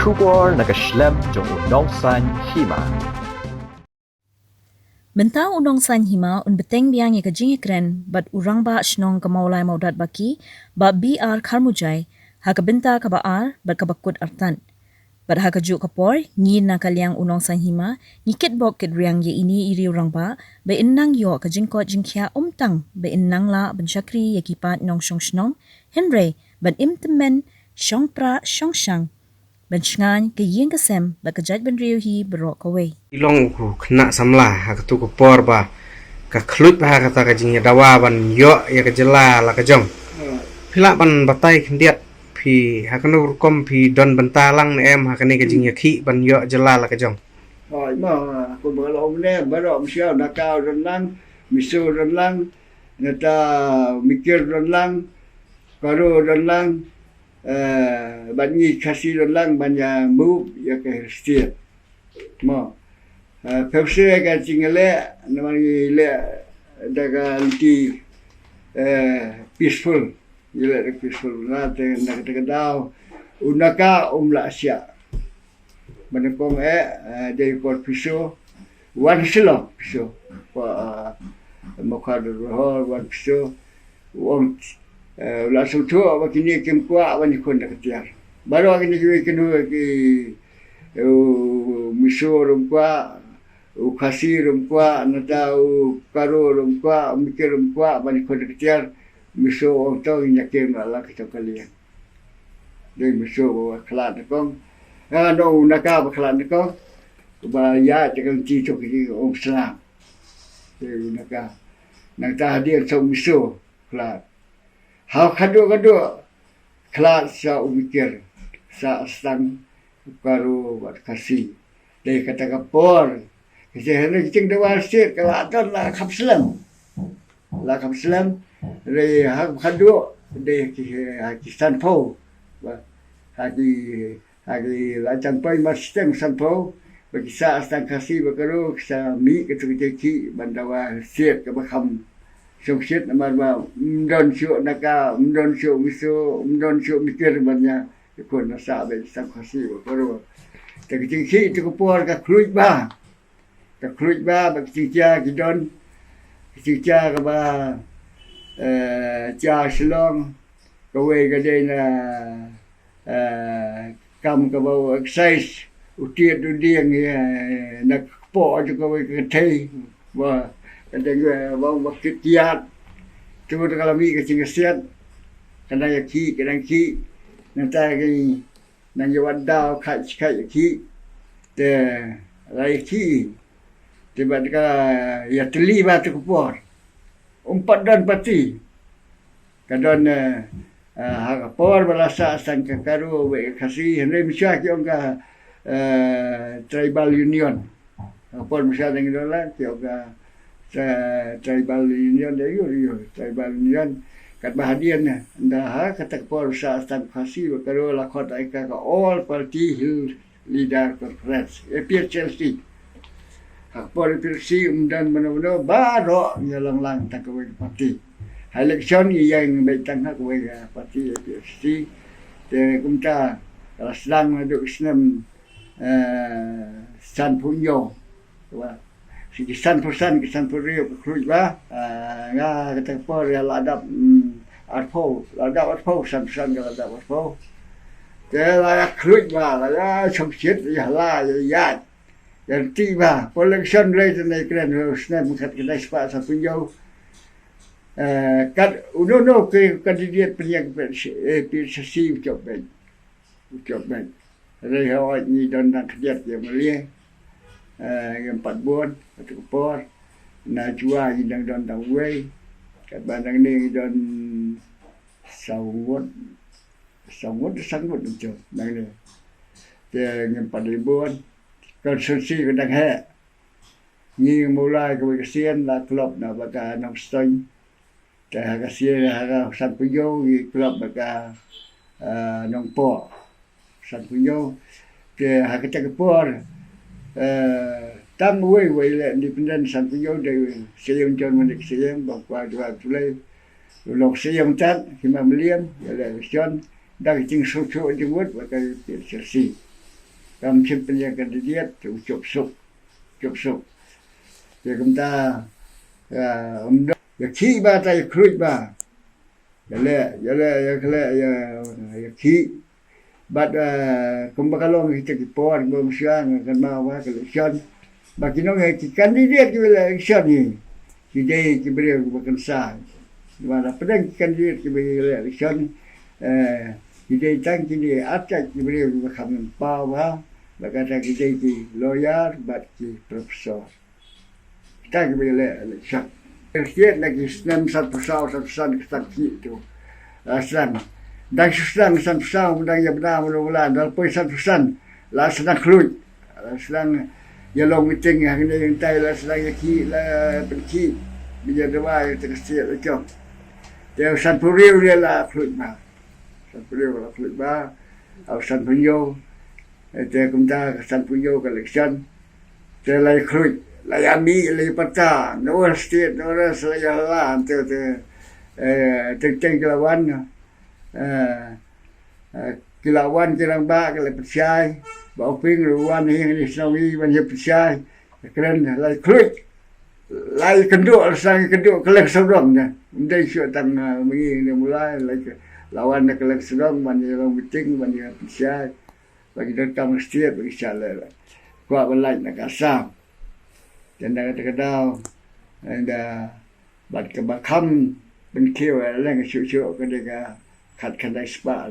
Kubor nakaslem jong unong san hima. Benta unong san hima un beteng biang ye kajing ekren bat urang ba shnong kamaulai maudat baki ba BR Karmujai ha kabenta kabaar bat kabakut artan. Bat ha kaju kapor ngin na kalyang unong san hima ngikit bok kit riang ye ini iri urang ba innang yo kajingkot jingkya umtang innang la bensyakri ye kipat nong shong shnong henry ban imtemen shongpra shongshang Benchngan ke yeng kesem ba kejat ben riu hi berok away. Ilong ku kena samlah ha tu ku por ba ka khlut ba kata ka jing dawa ban yo ya ka jela la ka jong pila ban batai kendiat phi ha kanu kom phi don bentalang em ha kani ka jing ya khi ban yo jela la ka jong hỏi mà cô bữa lâu nè bữa đó siêu đã cao rồi lăng miso rồi lăng người ta mikir rồi lăng karo rồi lăng banyi kasih rồi lăng banyak move ya ke setiap mà Pepsi cái chính lệ namanya lệ daga anti peaceful lệ peaceful nanti nak terkenal unaka umla Asia menekong dari kot piso wan silo piso mokar rohor wan piso wong langsung tu awak kini kem kuat awak ni kon dak tiar baru kini kedua ki miso rumpa ukasi rumpa nata karo rumpa mikir rumpa awak ni kon dak tiar miso orang tahu nyakem ala kita kalian dari miso kelat kong no naka baklan ko ba ya jangan ci chok ki om slam de naka nang ta dia som miso klat ha kado klat sa umikir sa stang karo wat kasih de kata kapor ke hene cing de wasit kala ton la kapslam re ha kado de ki san po ba ha Hari lacang pai mastem sampo bagi sa astang kasih bakaro sa mi ketuki bandawa siat ke bakam song siat namar ba mdon syu naka mdon syu miso mdon syu mikir banyak ikon sa be sang kasih bakaro ketuki itu kupor ka kluj ba bagi cia gidon cia ka ba cia selong kowe gade na kam ka bau exercise utiet du dieng nak po ju ka we thei wa kadang bau bakit kiat tu kalau mi ka cingesiat kadang ya ki nanti ki nang ya wadau kai ki te lai ki tiba ka ya teli ba tu kupor umpat dan pati kadang por balasa sang kakaru we kasih henry misha ki onga tribal union por misha deng dola ki onga tribal union de yo tribal union kat bahadian nda ha kata por sa sang kasih kakaru la kota ka all party leader conference PCLC por PCLC dan mana baru nyalang tak we parti election yang betang hak we parti PSC te kumta kalau sedang duk senam san punyo wa si san purio kruj ba nga kata por ya ladap arpo san ga ladap arpo te la kruj ba la chom chit ya la ya yang tiba election rate ni kren senam kat kita spa san punyo kad uno ke kandidat pilihan PSC ucap ben rehawa ni dan kandidat yang mulia yang 4 bulan atau por na jua ni dan wei kat bandang ni dan sawut ucap nang ni yang 4 bulan konsumsi kadang he ni mulai ke kesian la klub na baka nang stone kasih san puyo di klub baka nongpo san puyo ke hakata kepor tam we le independent san puyo de seyong jon manik seyong bakwa dua tulai lok seyong tat hima meliam ya le sion dak jing sucu jing wot baka PSC Kam chimpen ya kandidat tu chop sok. Ya kumta ya ki ba ta ya kruit ba. Ya ki but kumbakalong kita kipor bumsyang kan mau election bagi nong ki kandidat ki election ni kita ki beri bukan sah mana pedang kandidat ki beri election kita tang ki acak ki beri bukan power bagata kita ki lawyer but ki profesor kita ki beri election setiap lagi senam satu kita tu aslan dan susah san dan ya benar mula dan pun san la senang kelut senang ya long meeting hari ni yang tai la senang ya ki la penci dia dua itu kecil itu dia san puriu dia la kelut ba san puriu la kelut ba au san punyo dia kumta san punyo collection dia la kelut la yami la pata no state no rasa ya la tu teng kelawan kilawan kirang ba kala percay ba ping ruan hing ni sawi ban ye percay keren lai klik lai kendo sang kendo kelek sodong nya ndai syo tang mi ni mulai lai lawan na kelek sodong ban ye long meeting ban ye percay bagi datang setiap bagi sala kwa balai na kasam dan da kadau anda bat ke bakam ben kieu lang syo ke dega khát khăn đại spa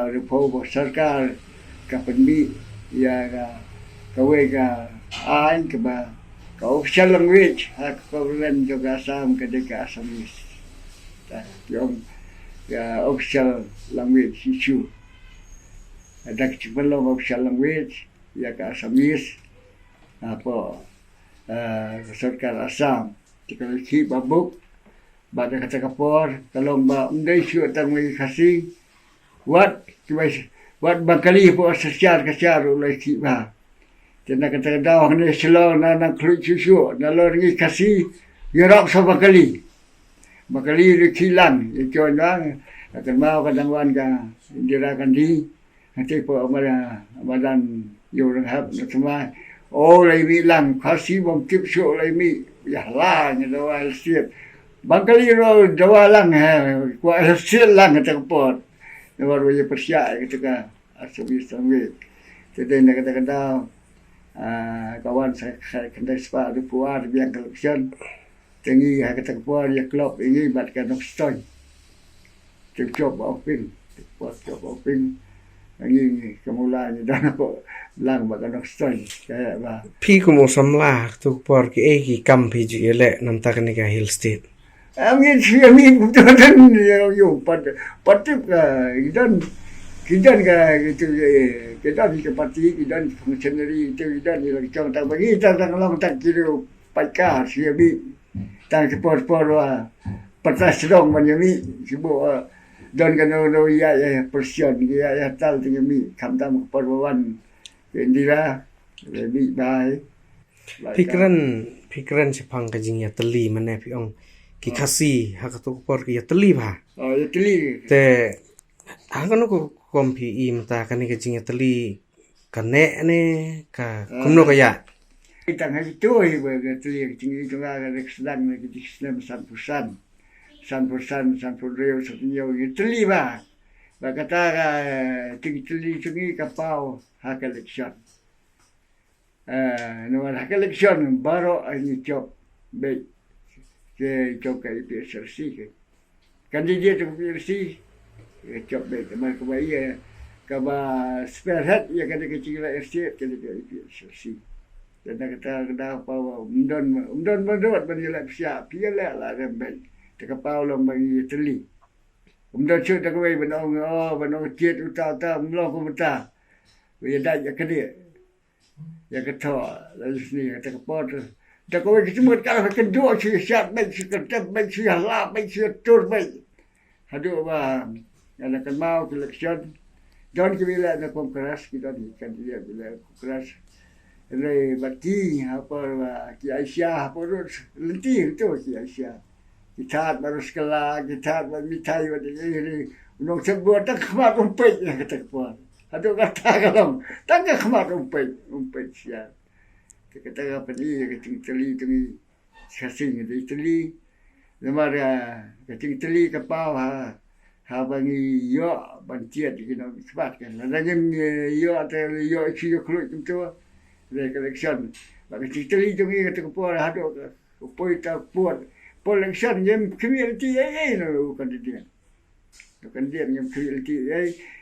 rồi phố bộ sarkar các bên bi ya cái về cái anh cái bà cái official language các program juga sam cái đấy cái Assamese yung cái official language issue ada belum official language ya cái Assamese apa sarkar Assam kita lagi babuk Bada kata kapor kalau mbak undai syuk tang mai kasih wat bakali po sesyar ulai ki ba tena kata dah ne selo na klut syuk na lo ngi kasih yerok so bakali ri kilang ye jon bang akan mau kadang wan ka indira kandi nanti po amadan yo rang hab na semua lai mi lang kasih bom tip syuk lai mi ya la ni do al siap Bangkali ro Jawa lang kwa hasil lang kata kapor. Baru ye persia ketika Assamese language. Jadi nak kata kawan saya kena spa di puar biang collection. Tinggi kata kapor ya klub ini bat kan stoy. Job open. Job open. Ini kemulanya dan aku lang bakan stoy kayak ba. Pi kumo samlah tu por ki ki kam pi ju ele nam tak ni ka hill state Amin betul yo patip idan itu kita di parti idan functionary itu idan lagi cang tak bagi tak long tak kilo paika siabi tak por patas dong manyami sibo don kano ya persian ya tal tingami kamtam porwan indira lebih baik pikiran sepang kajing ya teli mana piong ki kasi hakatuk por ki ya teli ba ya teli te hangano ko kompi im ta kani kajing ya teli kane ne ka kumno kaya kita ngai tu ibu teli kajing itu ga sedang lagi di Islam San Rio setinyo ya teli ba kata teli sungi kapau hak election nomor hak election baru ini job baik ke job ke PSRC kandidat ke PSRC job baik teman kebaya kaba spearhead ya kada kecil RC kada ke PSRC dan kata apa umdon badot banyak siap piala lah rembel tekapau long bagi teli umdon chu tak wei banong tiet uta mlo ko beta we dah ya kede ya keto lalu sini tekapau tak kau semut kalau kedua siap baik sikap baik siap lah baik siap tur baik aduh bang yang akan mau election jangan kebila nak keras kita di kan dia bila keras ini bati apa Ki Aisyah apa lentir tu Ki Aisyah kita baru sekolah kita baru mitai baru ini unong sebut tak kemat umpet yang kata kuat Aduh kata kalau tangga kemat umpet siap. Kata apa ni kecing teli tu kasing di teli. Lemara kecing teli kapau ha bangi yo banciat kena sebat kan. Lagim yo atau yo isi keluar tu recollection. Bagi kecing teli tu kata kapau aduh upoi tak buat election yang community no kandidat. Kandidat yang community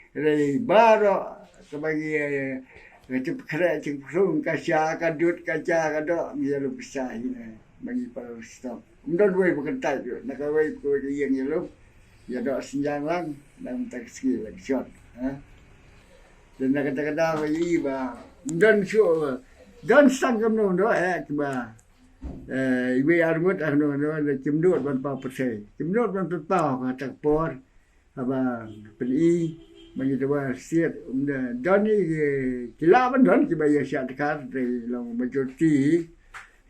Rai baru sebagai itu kerja cingkrung kasih kadut kaca kadok dia lu besar ini bagi para stop. Mungkin dua bukan tak tu. Nak kau yang lu ya dok senjang lang dan tak skill lagi shot. Dan nak kata-kata bagi ba. Dan show dan sangkam no do kiba. Ibu armut no cimdut ban pa persai. Cimdut ban pa kata por apa PI bagi dua siat dan ni kilaban dan kibaya siat dekat dari long majoriti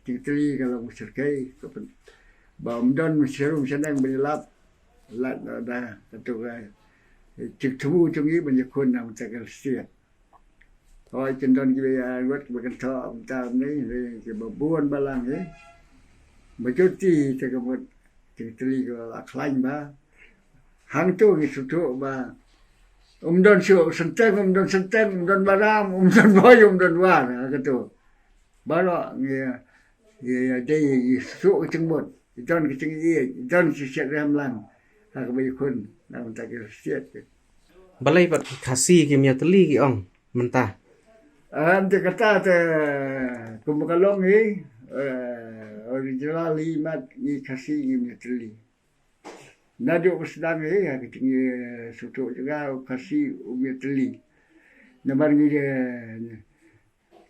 tinggi kalau musyrkai bam dan musyirum senang belap lat dah satu kai cik temu cengi banyak kon nak cakap siat oh cendon kibaya buat bagan tak tam ni kebabuan balang ni majoriti cakap tinggi kalau aklain ba hang tu ni sutu ba Umdan senteng, umdan baram, umdan boy, umdan war, kata. Baru dia suuk cengmut, dan kecenggi, dan siap ramlang, nak bagi kun, nak tak siap. Balai pat kasih kimia teli ki ong mentah. Dia kata kumpukalong ni original limat ni kasih kimia teli. Naduk sedang ya ketinggi sutuk juga kasih umi teli. Nampak ni dia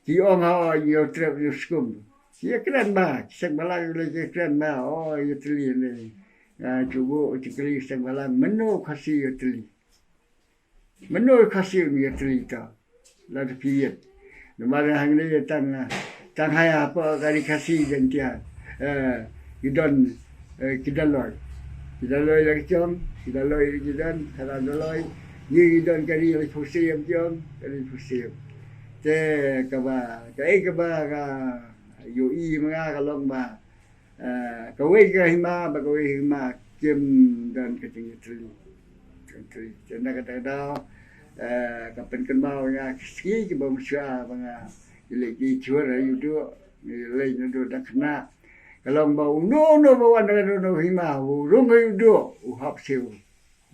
kiong hawa yo trap yo skum. Dia keren bah, sang balang lagi keren bah. Oh yo teli ni. Cuba cikeli sang balang menu kasih yo teli. Menu kasih umi teli ta. Lalu piat. Nampak hang ni tang hai apa kali kasih jantia. Idon kidaloi. Kita loi lagi jom, kita loi lagi dan, kalau loi, ni dan kali lagi fusim jom, kali fusim. Te kaba, UI mga kalong ba, kawai hima, bagawai hima, kim dan kecing teli. Cina kata kapan kenal nga ski ke bangsa banga, ilagi cuara yudo, ilai yudo dah kena. Kalau bau no bawa no hima, urung yudo, uhap siu,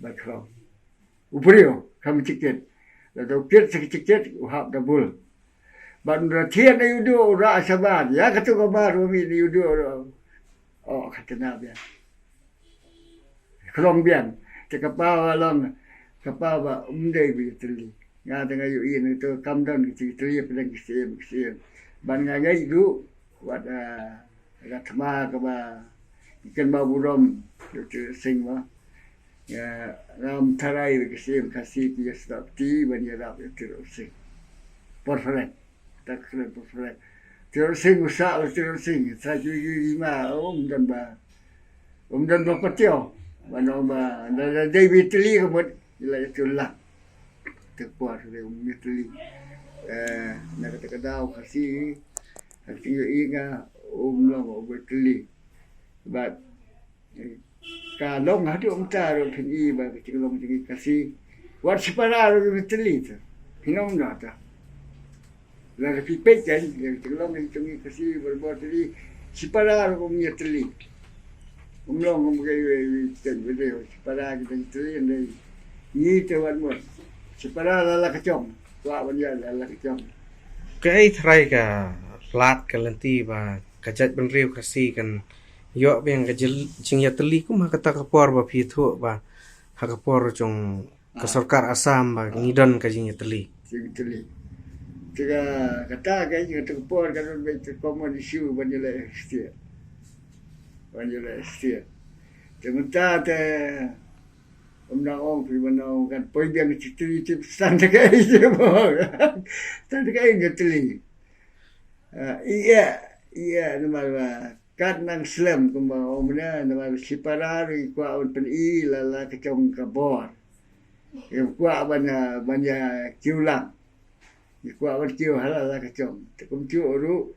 bakro. Uprio, kami ciket. Lalu ciket, uhap double. Bandar tiada yudo, rasa bad. Ya kata kabar kami yudo. Oh kata nabi. Kolombian, cakapau along, kapau umdai biteli. Nga tengah yu ini tu kamdan kecil pedang kecil. Ban ngagai itu, wadah. Ratma kaba ikan baburam itu sing ma ya ram tarai kesim kasih dia sedap ti banyak itu sing perfect tak kena perfect terus sing usah terus sing saya juga dan patio mana ba ada David Lee kemud ila itulah terpuas dari Lee nak kata kasih ingat long berkeli. Sebab kalau ada taruh tinggi bagi cilong tinggi kasih, buat separuh berkeli tu, hinong nak tak. Lalu pipet kan, cilong tinggi kasih berbuat tadi separuh punya teli. Long mungkin video separuh kita teli ni, ni tu buat muat. Separuh lala kacang, tuak banyak lala kacang. Kai try ka plat kalanti ba kajat benriu kasih kan yo beng kajil jingya teli ku mah kata kapor ba pithu ba hakapor jong ke sarkar Assam ba ngidon kajingya teli teli tiga kata kai jing kapor kan be common issue banjala stia sementara te ong pi manau kan poi biang teli tip stand kai je bo stand kai teli iya nama kat nang slam kuma omna nama siparari kwa on pen I lala kecong kabor kuat banyak kiulang. Kuat ban kiu halal lah kacong. Tekum kiu ru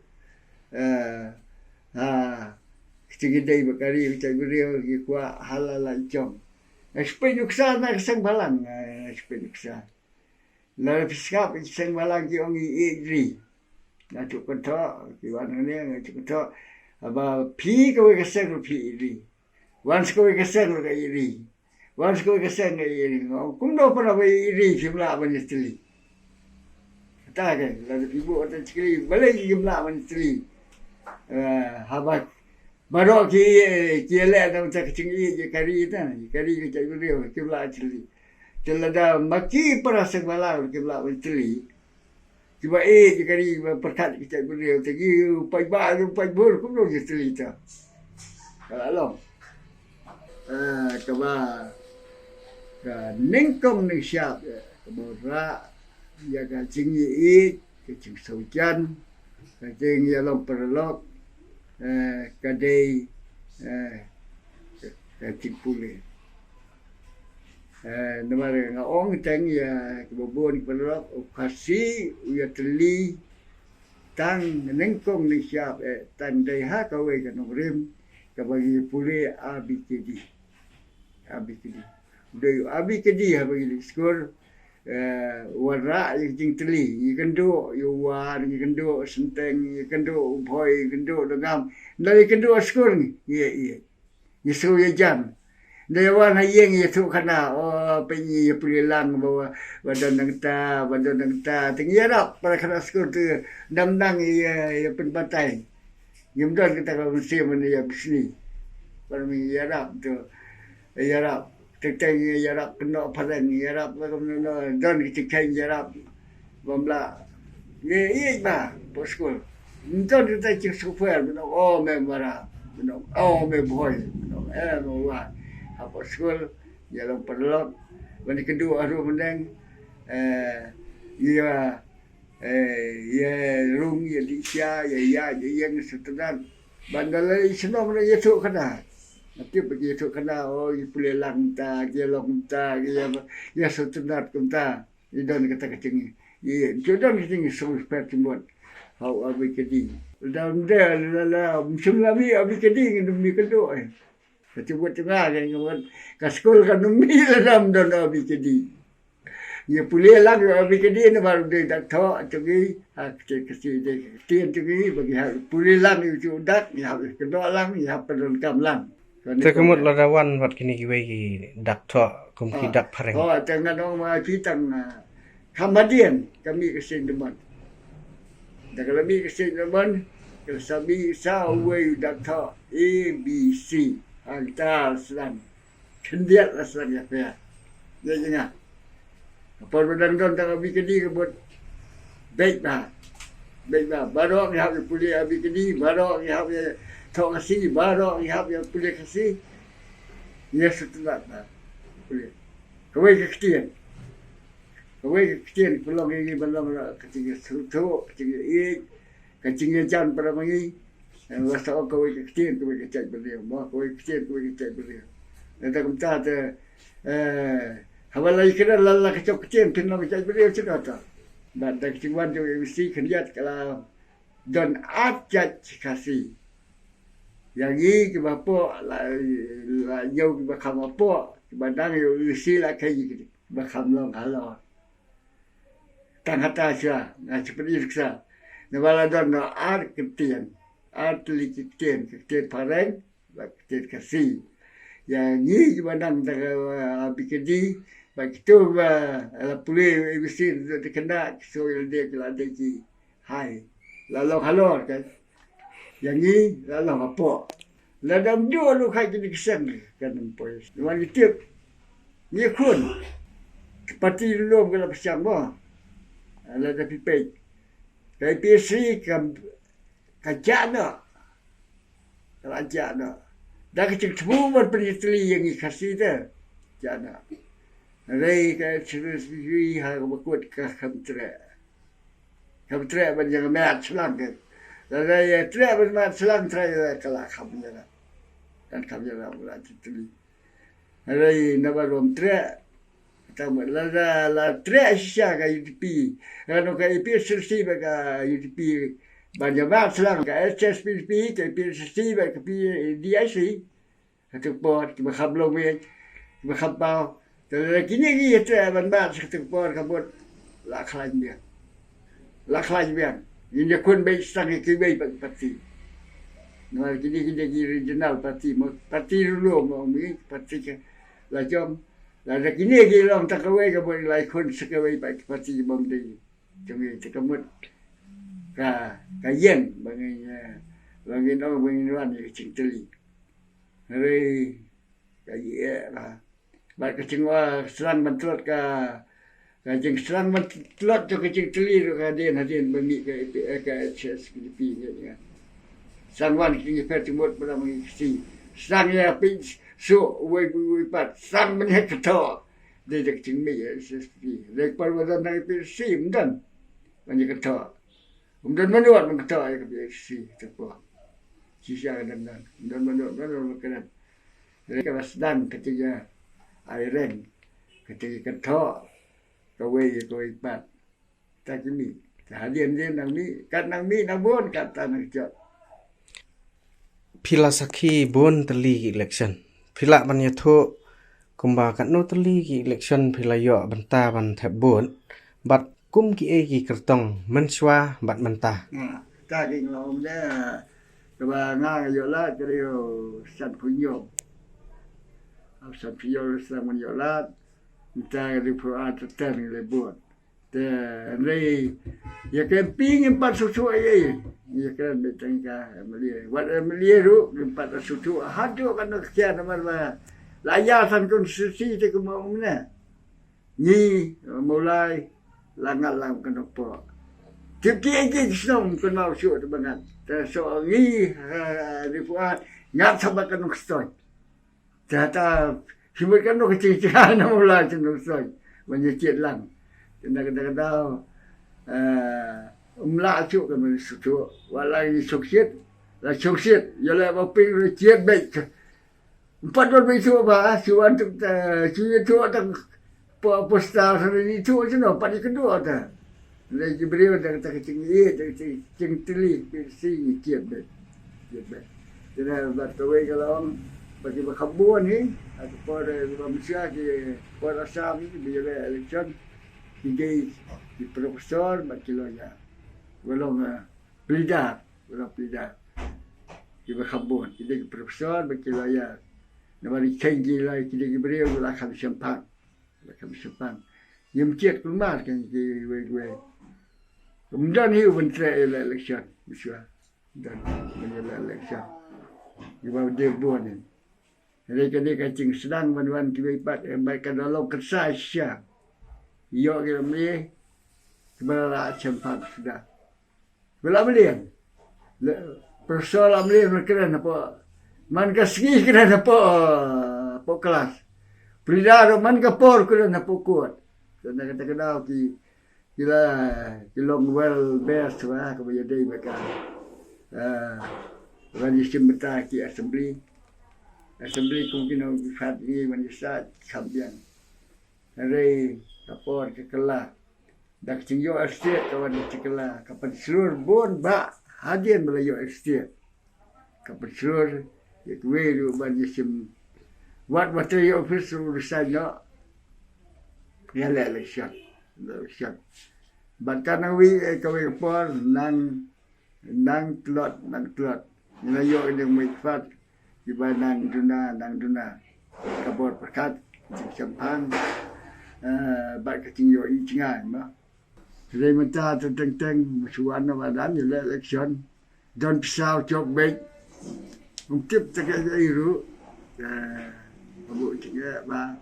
Kecil-kecil berkari macam beliau kuat halal lah kacong. Spin uksa nak kesang balang. Spin uksa. Lalu piskap kesang balang ki ongi idri. Nak cuk ketok, ki wana ni nak cuk ketok. Aba pi kowe kesang pi idri. Once kowe kesang ka idri. Once kowe kesang ka idri. Kum do pernah ba idri jumlah banyak teli. Kata kan, lalu ibu atau cikli boleh jumlah banyak teli. Habak baru ki lek dah macam kecing je kari ke cai beliau kibla cili celada maki perasa malam kibla cili cuba je kari perkat ke cai beliau tegi pai bur pun dah cili ta kalau kaba ka nengkong ning siap kebora ya ka cing kecing saujan kecing ya long perlok kadai kecil pulih. Nama dengan orang tang ya kebobon pelok okasi uya teli tang nengkong ni siap tandai ha kawe kan rim kabagi pulih abikedi. Udah abikedi ha bagi skor warra yang jing teli kendo yo war kendo senteng kendo boy kendo dengam dari kendo skor ni ye yesu ye jam dari wan hayeng ye tu kana penyi pulilang bawa badan nangta tinggi rak pada kana skor tu dang ye penbatai yumdan kita kalau mesti mana ya bisni pada mi rak tu rak Tentang yarap kena padan yarap bagaimana dan kita yarap bamla ye ba poskul então kita cik super oh memara oh me boy no wa apa skul ya lo perlu bani kedua aru mendang ya rung ya di sia ya yang setelan bandalai senang ya tu kena nanti begitu kena boleh langta gelong ta ya setenat kunta idon kata kecing ye jodan kecing so seperti buat hau abi kedi dalam dia la semlami abi kedi demi kedo kecil buat tengah kan buat kaskul kan demi dalam don abi kedi ye boleh lang abi kedi ni baru dia dak tho cugi kecil dia tien cugi bagi boleh lang itu dak ya kedo lang ya perlu kam lang Terkemut ladawan wat kini kiwe ki dak tok kum ki dak pareng. Tengah dong ma pitang Kamadian kami kesing deman. Dak kami kesing deman kalau sabi sa we dak tok A B C hantar selang. Kendiat lah selang ya ya. Ya jangan. Apa badan don tak abi kedi kebut. Baik bah. Baru ni habis pulih abi kedi, baru ni habis Tok kasih baru ihap yang boleh kasih ya setelah boleh kau keketian pelong ini belum kecil suatu kecil kecil jan pada magi wasa kau keketian kau kecil beliau mau kau kecil beliau nanti kamu tahu hawalai kena lala kecil pernah kecil beliau sudah tak dan kecilan tu mesti kerja kalau don ajat kasih yang ini ke bapa la jauh ke bakam apa badang yo isi la kai ke bakam long halau tang hata sia na seperti seksa na bala don no ar ketian ketian pareng la ketian kasih yang ini ke badang ta bikedi bagi tu la pulih isi kena so dia la deji hai la long halau kan yang ini lalu apa? Ladam dua lu kai jadi kesan kan polis. Luar tip. Ni kun. Pati lu kalau pasang bah. Ada pipai. Kai PC kam kajana. Kajana. Dah kecil semua peneliti yang kasih dah. Jana. Rai kai serius ha berkut ke kamtre. Kamtre banyak mat selang kan. Saya tidak bermain selang saya kalah kamu jalan dan kamu jalan mulai tuli. Hari nabar rom tidak Tama la tresha ka UTP. Ano ka IPSC ba ka UTP banyak selang ka SSPP ka IPSC ba ka DIC. Atau port ka makablo mo makabaw. Tapi kini ito ban sa port ka bot laklan biya. Laklan biya. Ini kun bay sang kibay pagpati. No kini regional parti dulu mo mi parti ka la jom la kini long takaway ka boy lai kun sakaway pa parti bom dei. Jom te kamut ka yen bangin no bangin wan ni cing teli. Hari ka ye la. Ba ka cingwa serang bantrot ka jeng serang bantrot to ka cing teli ka hadin bami ka HSPP ni. Sangwan kini pertimut pada mengisi. Sang ya pin so we pat sang menhe keto. Dia dek cingmi SSP. Dek perwadan dari PSC mdan. Banyak keto. Mdan menuat mengketo ya ke PSC tepo. Sisa dan mdan menuat makanan. Dek kelas dan ketiga airen ketiga keto. Kawe pat. Tak cingmi. Hadian dia nang mi nang bon kata nang jot. Pila sakhi bon tali election pila ban yatho kumba kan no tali ki election pila yo banta ban thep bon bat kum ki e ki kertong menswa bat manta Ta ki ngom da ba nga yo la ke yo san punyo au san punyo sa mon yo la ta ri pro at ten le bon te rei ya ke ping empat susu ye ya kan betengka melie wat melie ru empat susu hadu kan kian nama laya san konstitusi te ke mau mana ni mulai langat lang kan apa tip ki snom kan mau su te bangat te so ni di puat ngat sabak kan stoi tata hiburan kan no kecil-kecilan mulai kan stoi menyecit lang kadang-kadang umla chu kan su walai suksit la suksit ya la ba ping ri chiet bai empat don bai su ba suan tu chu tu tang posta ni tu no pa di kedua ta le jibril dah kata cing ye cing teli si chiet bai jadi batwe kalau bagi berkabun ni atau pada manusia ki pada sam ni bila election di profesor bakilonya belum pelidar di berkabun di profesor bakilonya nama di canggih lah di beriau belakang sempan yang ciat keluar kan di we kemudian hiu menteri election bisa dan menjelang election di bawah dia buat ni mereka dia kacing sedang menuan kibat baik kalau kesah siap yo ke me kebala sempat sudah bela belian profesor amli keren apa man kasgi keren apa kelas pelidar man kapor keren apa kuat dan kata kenal ki long well best wah ke jadi mereka rajin semeta ki assembly kemungkinan fat ni manusia kampian hari kapor ke kelah dak cingyo estate kawan di kelah kapan seluruh bon ba hadian melayu estate kapan seluruh ya kuwe lu ban sim wat materi office urusan no ya election batana wi kawe kapor nang klot melayu yang mikfat di banang duna kapor perkat sempang baik kecing yo incingan mah. Jadi minta tentang suan Ramadan ya election dan pisau cok baik. Mungkin tak ada iru. Abu cikgu ba.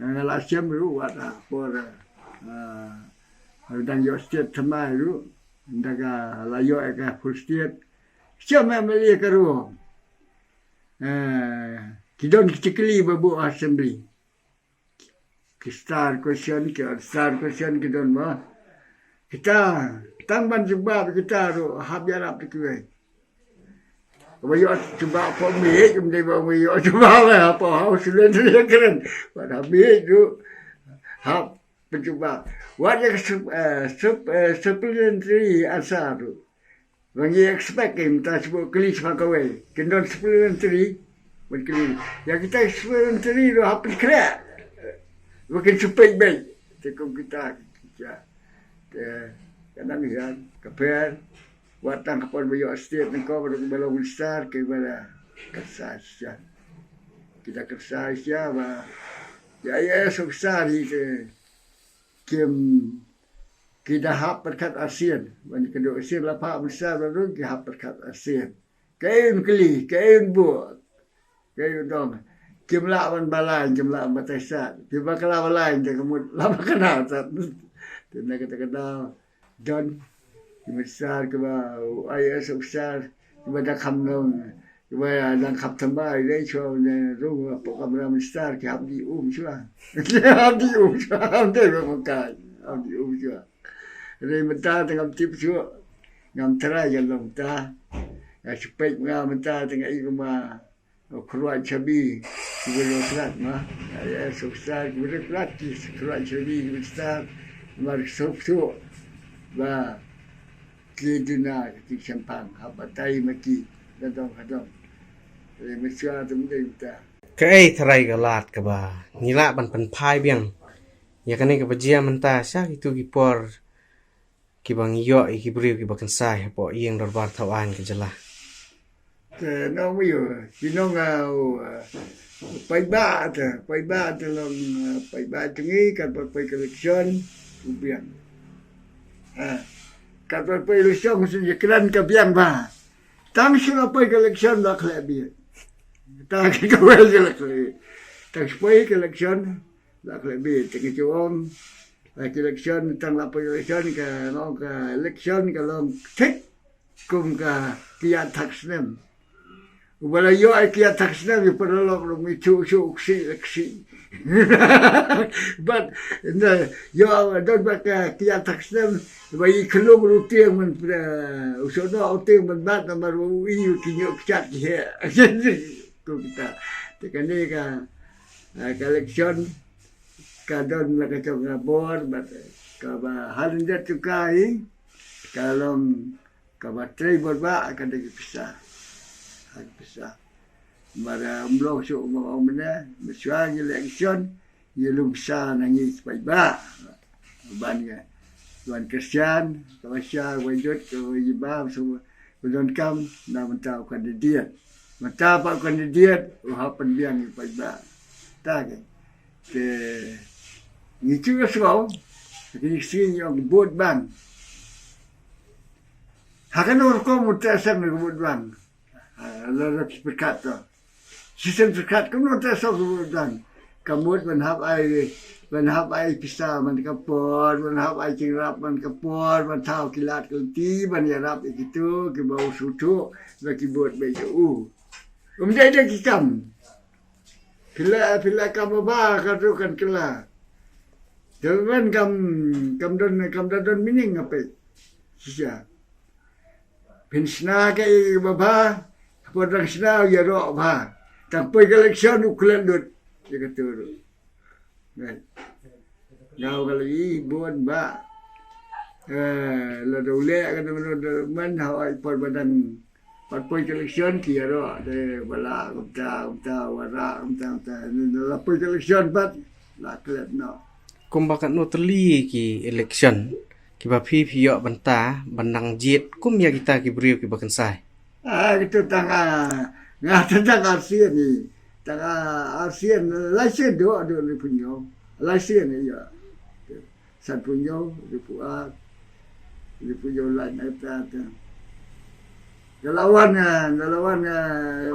Ngalasiam iru wata por dan yo state sama iru. Ndaga layo eka full state. Siapa meli karu. Kidon kecikli babu assembly. Star question kita mah kita tangban sebab kita ru habiar apa kue bayo coba apa mi kemudian bayo coba apa haus lain keren pada mi tu hap pencuba wajah supplementary asal tu bagi expect kita sebut kelis makawai kendon supplementary berkelis yang kita supplementary tu hap kira makin supaya baik tekum kita kadang ya kapan watang kapal bayo state nengko belum besar ke mana kesasya kita kesasya ba ya sukses ke kim kita hap perkat ASEAN ban kedua ASEAN lapa besar baru kita hap perkat ASEAN kain keli kain buat kain dong kim lawan balai kim lawan batasat kim bakal balai kemudian lama kenal sat dan kita kenal John besar ke ba ayah besar kepada kamnong kepada dan kap tambah dia cho rumah program besar ke abdi chua abdi chua abdi makan abdi chua re menta tengah tip chua ngam tera jalan ta ya supaya ngam menta tengah rumah keluar cabi sebelum kelat mah ayah besar kemudian keluar cabi besar mari sok ba kiduna di Sempang habatai maki datang hadam mesra temde ta Kai terai galat ke ba nila ban pan pai biang ya kane ke bajia menta sya itu gipor ki bang yo ki brio ki bakan sai po yeng dorbar tawan ke jela ke no yo sinong pai ba long pai ba tengi kan pai collection ubian kapal election mesti keren ke biang ba tang sila pai election dak lebih tang ke wel jelek tang pai election dak lebih teng juom election tang la pai election ke long ke election ke long tik kum ka kia taxnem wala yo ai kia taxnem yu perlu lo mi chu si but yo don't back kia taxnem bagi kelung rutiang man usono uting man bat nomor iu kinyo chat he tu kita tekane ka collection ka don la ka chong bor bat ka ba halin dat tukai kalong ka ba trei bor ba ka de pisah mara umlo so mo omna meswang election yelum sa nangi spaiba bannya tuan Kristian tawasya wajud ko iba so belum kam na mentau kandidat mata pak kandidat hapan biang spaiba ta ke ni juga so ni sing yang bot ban hakan ko mutasan ni bot ban la berkata sistem berkat kamu tak tahu dan kamu menhap ai pisah man kapor menhap ai cingrap man kapor man tahu kilat kelti man yarap itu ke bau sutu bagi buat baju kemudian ada kikam pila kamu ba katukan kela jangan kam don mining apa sisa pensna ke baba podang sna ya ro ba Tampai collection ukuran dut, dia kata tu. Ngau kali buat ba, lalu lek kata mana hawai per badan, tampai collection kira ada bala, umta wara, umta, tampai collection bat, lah kelak no. kumbakan no terli ki election ki ba phi yo banta banang jet kum ya kita ki brio ki bakan sai Itu tangga tentang ASEAN ni. Tengah ASEAN, ASEAN dua ni punya. ASEAN ni ya. San punya, dia punya lain ada. Galawan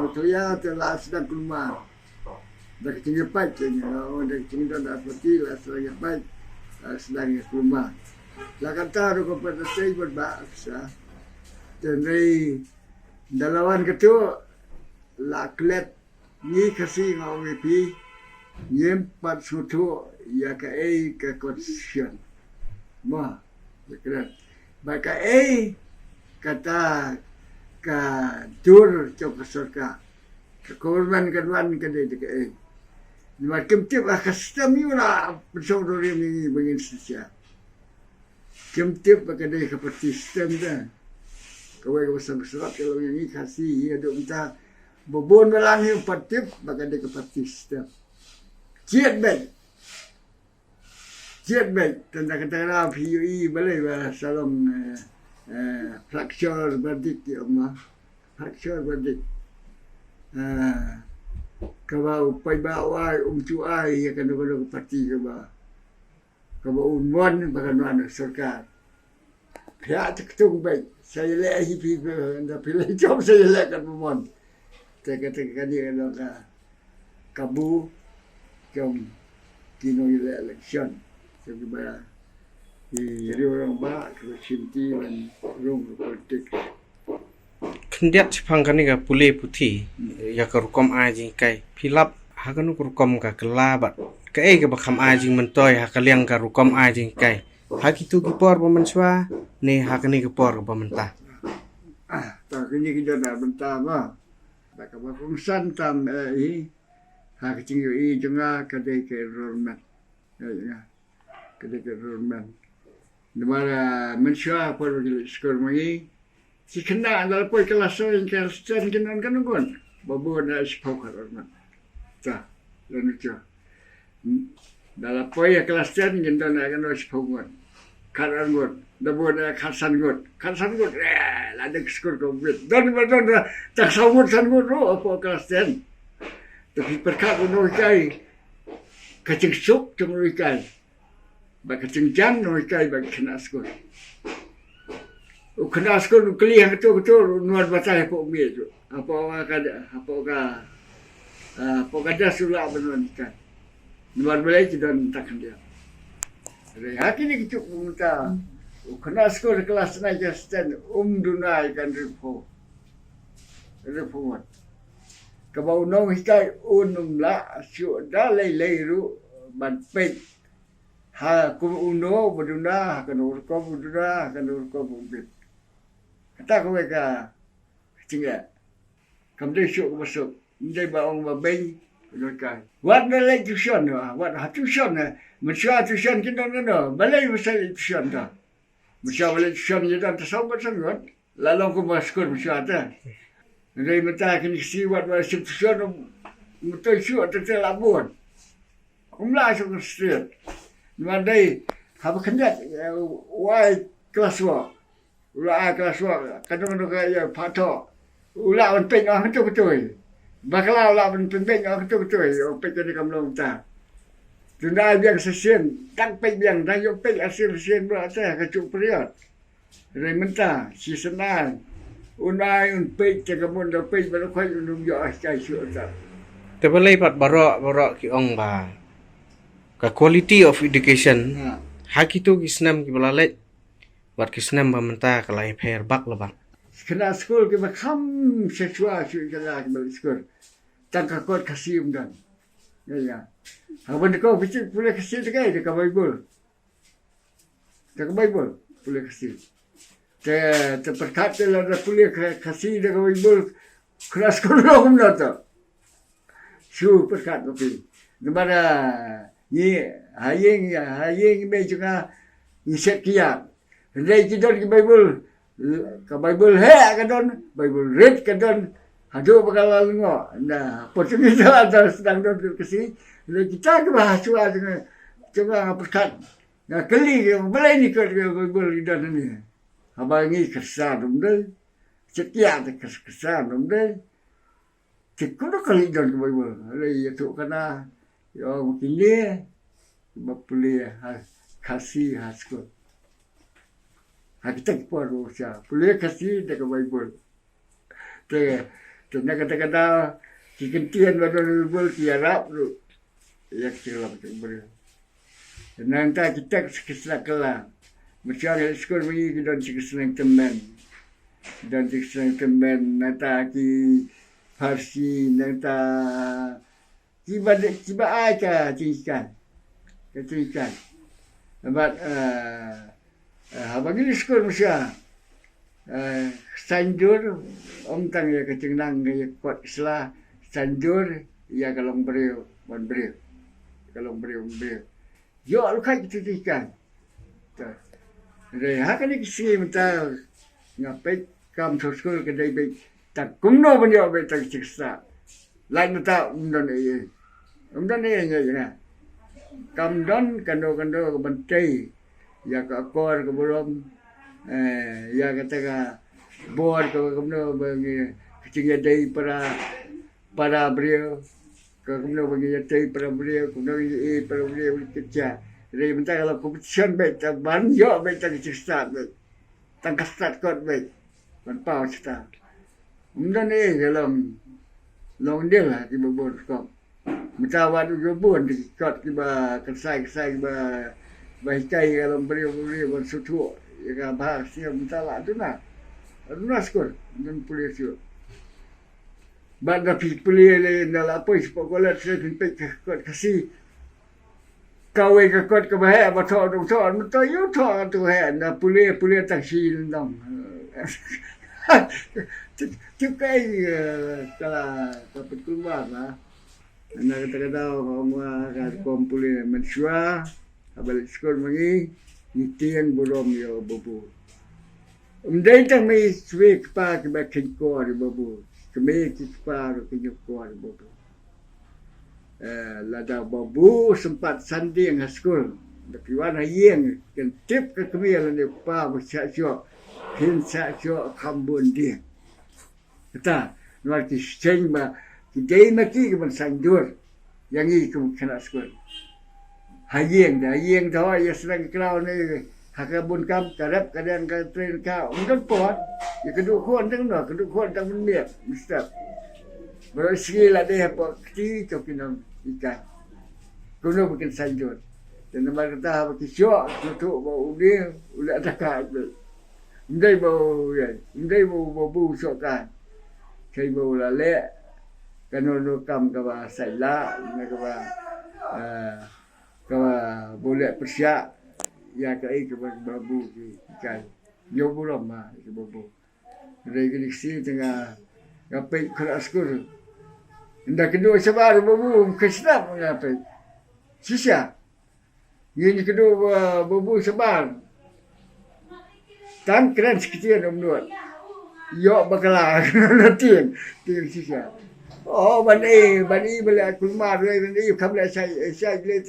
betul ya telah sedang keluar. Dah kecil pai ni, dah kecil dah seperti lah sedang pai sedang keluar. Lah kata ru kepada saya berbahasa. Dan dalawan ketua laklet ni kasi ngau pi nyem pat sutu ya ka ke constitution ma dekret baka kata ka tur cho ka sorka ka korban kadwan ka de Macam tip sistem ni lah pesawat ni bagi Indonesia. Kemtip pakai dia seperti sistem dah. Kau yang besar-besar kalau yang ini kasih ada entah bobon malang yang patip pakai dia seperti sistem. Ciat baik. Tentang kata PUE boleh bah salam fracture berdik ya Allah. Fracture berdik. Kalau pai bawai cuai ya kan ada parti ke bah. Kalau unwan bahkan mana sarkar. Pihak terketung baik. Saya lihat hidup anda pilih job saya lihat kan umwan. Kata-kata dia ada kabu jom kino election. Sebab jadi orang bak cinti dan rong politik. Kendiat sipang kani ka pule puthi ya ka rukom aji kai philap hakanu rukom ka kelabat ka ke bakam aji mentoy hakaliang ka rukom aji kai hakitu ki por pemanswa ne hakani ki por pemerintah Tak kini kita dah bentar bah. Tak kau fungsan tam hak cinggu jengah kedai ke rumah. Ya. Kedai ke rumah. Dimana mensua por bagi skor magi. Si kena dalam poi kelas yang kelas kenan kan ngon. Babu na sepokar rumah. Tak, lalu tu. Dalam poi kelas yang na kan sepokar. Karan got, dabo na kasan got, ada skor komplit. Dan tak sambut san got apa kelas 10. Tapi perkat noi kai, kacing sup noi kai, bak kacing jan noi kai bak kena skor. Kena skor kelih betul nuan batai apa umi tu. Apa kada sulah benuan kan. Nuan belai dan takkan dia. Hari ni kita minta kena skor kelas naik stand dunai kan report. Kabau nong hikai la sudah lei ru ban pet. Ha ku uno beduna kan urko beduna kan urko bubit. Kata ko ka cinga. Kam de syuk masuk. Ndai ba ong ba beng kai. Wat na lei tuition wat ha tuition Mesya tuition kita kena. Balai pasal tuition dah. Mesya balai tuition je dah tersambut sangat. Lalu aku masuk mesya dah. Dari mata kini siwat masuk tuition. Betul syuk tertel labun. Umlah syuk street. Mandai apa kendat wai kelas wa. Ulah kelas wa. Kadang-kadang kaya patok. Ulah on peng ah betul-betul. Bakal ulah on peng ah betul-betul. Peng ni kamlong tak. Tunda biang sesien, tak pek biang, dah yo pek asil sesien berata kacuk period. Rementa, si senang. Unai un pek cakamun dah pek baru kau unum yo asai syuta. Tebelai pat barok ki ong ba ka quality of education hakitu kisnam ki balalet wat kisnam pemerintah kalai fair bak lebang. Kena sekolah ke makam seksual syuk kala ke balik sekolah. Tak kau kasih dan. Ya. Abang kau picit boleh kasih dekai dekat Bible. Dekat Bible boleh kasih. Terperkat lah dah boleh kasih dekat Bible. Kelas sekolah aku nak. Su perkat tapi. Dimana ni hayeng me juga ni sekian. Hendai kita ke Bible. Ke Bible kadon, Bible read kadon. Aduh bakal ngok. Nah, Portugis ada sedang duduk kasih. Kita ke bahasa dengan coba perkat. Nah, keli boleh ni ke Bible dan ni. Abang ni kesan deh. Setia tak kesan deh. Cikulah kali dan ke Bible. Ada itu kena ya mungkin dia boleh kasih hasil. Kita pun usah boleh kasih dekat Bible. Tengah kata-kata kekentian pada Bible tiarap tu. Ya kira macam beri. Nanti kita keselakalah. Macam sekolah ini kita keselang teman. Dan keselang teman nanti Farsi nanti tiba aja cincang. Cincang. Sebab abang ini sekolah macam sanjur om tang ya kecenang ya kuat selah sanjur ya kalau beriu. kalau beri. Yo lu kai titikan. Rồi hát cái gì mà ta ngập bích cầm số school cái đây bích ta cũng đâu bao nhiêu bích ta chỉ sa lại người ta ông đó này như nè cầm đón cần đồ cái bên tây ya cái cor cái borom ya cái ta board cái cũng đâu bagi cái đây para beliau cái cũng đâu bagi đây para beliau cũng đâu para beliau kerja. Jadi bentar kalau competition baik, tak banyak baik tak start baik, tak start kot baik, berpau start. Kemudian ni dalam long dia lah di bawah skop. Bentar waktu jebun di kot kita kesai kita bahikai kalau beri bersutu, ya kan bahas dia bentar lah tu nak skor dan polis tu. Banda pilih le dalam apa sebab kalau saya pinpek kot kasih. Kau ke kot ke bahaya batok doktor betul you thok tu hen dah pulih tak sil dong. Tu kai kalau dapat keluar lah. Nak kata semua kat kumpul mensua abal sekolah mangi nitian borom yo bobo. Umdai tak mai swik pa ke bakin ko di bobo. Kemi pa ke ko di bobo. Lada babu sempat sanding haskul dakiwan hayeng kan tip ke kemia ni pa bersyak hin syak kambun dia kata nuar ki seng ba ki dei maki ke ban sandur yang i ke kena skul hayeng dah ya serang krau ni hakabun kam karap kadan ka train ka undang pot ya keduk khon tang no keduk khon tang miet mister bersikil ada apa kecil cokinam ikan. Kuno bikin sanjut. Dan nama kata bagi syok tutup bau dia ulat dekat. Ndai bau bu syok kan. Kai bau lale kano no kam ka ba saila ka ba boleh persyak ya kai ka babu ikan. Yo buram ma ke babu. Dari giliksi tengah ngapai keras kur. Indah kedua sebar babu kesenap ngapai. Sisa. Ini kedua babu sebar. Tan keren sekecil nomor. Yok bakalah nanti sisa. Oh bani boleh aku mar ni kamu saya lihat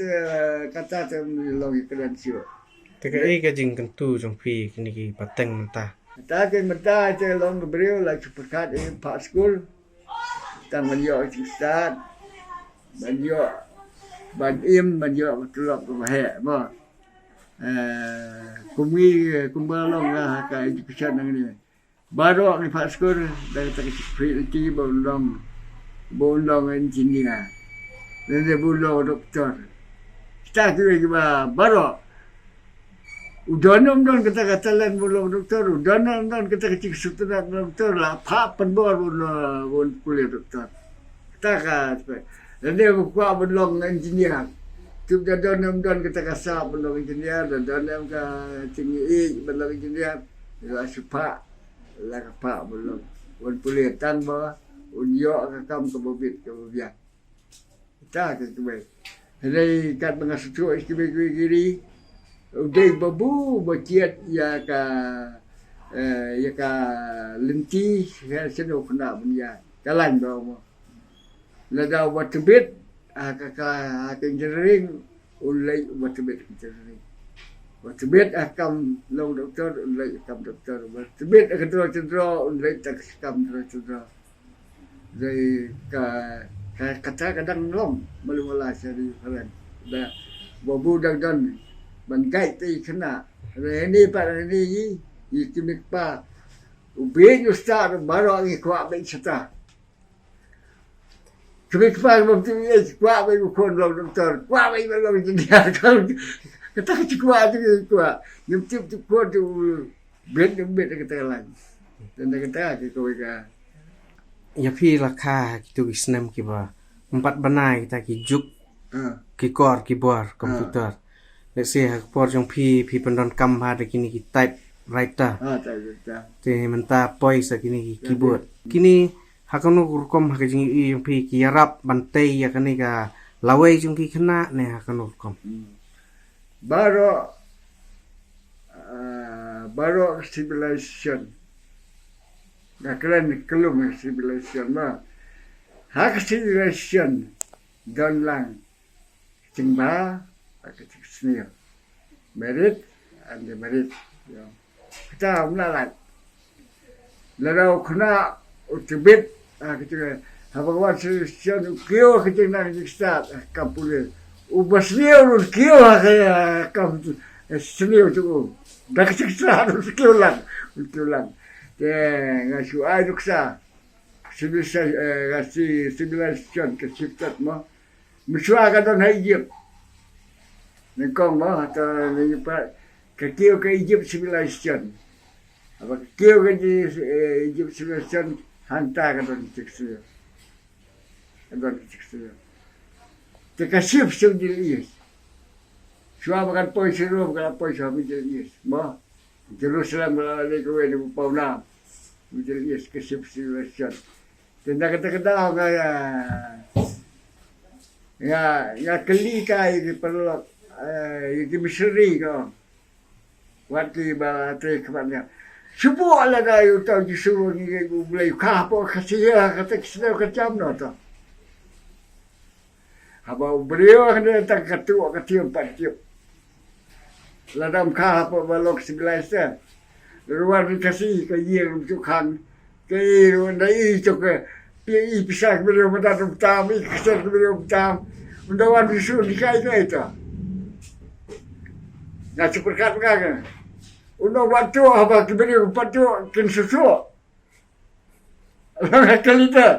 kata logi keren sio. Tekai ka jing kentu jong pi kini ki pateng mentah. Tapi mentah saya long beriau lah cepat ini pak school. Tang banyak start banyak banim banyak tulak bahaya bah kumbalong lah ka education nang ni baru ni pak skor dari tak security bolong engineer dan dia bolong doktor kita kira baru udah kata lain bolong doktor udah kata kecil sutradara doktor lah papan bolong kuliah doktor kita kan dan dia buka bolong engineer tu dah kata kasar bolong engineer dan ka tinggi bolong engineer lah supak lah kapak bolong kuliah tang ba unyo ka kam ke bobit ke biak kita ke baik jadi kat mengasuh tu kiri udah babu baciat ya ka lenti ya seno kena punya jalan bawa lada watubit ka engineering ulai watubit engineering watubit akam long doktor ulai akam doktor watubit kedua ulai tak akam kedua dari kadang long malu-malu sari keren dah babu dan bangkai ti kena ini pak ini ikimik pa ubi ustad baru ngi kwa ben sata kimik pa mesti kwa ben kon lo doktor kwa ben lo dia kan kata kwa tu kwa nyum tip kwa tu bet kata lain dan kata ke kowe ka ya pi rakha kitu kisnam ki ba empat banai kita ki juk ki kor ki bor komputer let's say por jong pi pendon kam ha de kini ki type writer te menta poi sa kini ki keyboard kini hakano rukom ha jing i pi ki yarap bantai ya kani ka lawai jung pi kena ne hakanur kom baru civilization keren kelum civilization mah hak civilization don lang cingba akik senior merit and merit ya kita menalat lalu kena utibit kita Habawan civilization kio kita nak start kampule ubasniu kio kaya kam senior tu dah kita kio lang ngasu ai duksa civilization ke ciptat mah misua ka don Egypt ni kong mah atau ni pa ke kio ke Egypt civilization apa kio ke Egypt civilization hantar ka don ciksu don ciksu tekasip sing dilis Shua makan poi seru makan poi suami jelis mah Jerusalem lagi kowe di Pauna jelis kesip civilization tenda kata ya keli kai di perlu di Misri ko waktu balate kebanyakan Subuh ala kayo tau disuruh ni mulai kapo kasi kata kisah kacam no to. Habau beliau kena tak ketua ketiup patiup. Ladam kapo balok sebelasnya. Luar dikasih ke yang cukan ke ruandai cok pi pisah beliau mendalam tam ikisar beliau tam. Mendawan disuruh dikai itu. Nak cepat kan. Uno waktu apa kiberi waktu kin susu. Kalita.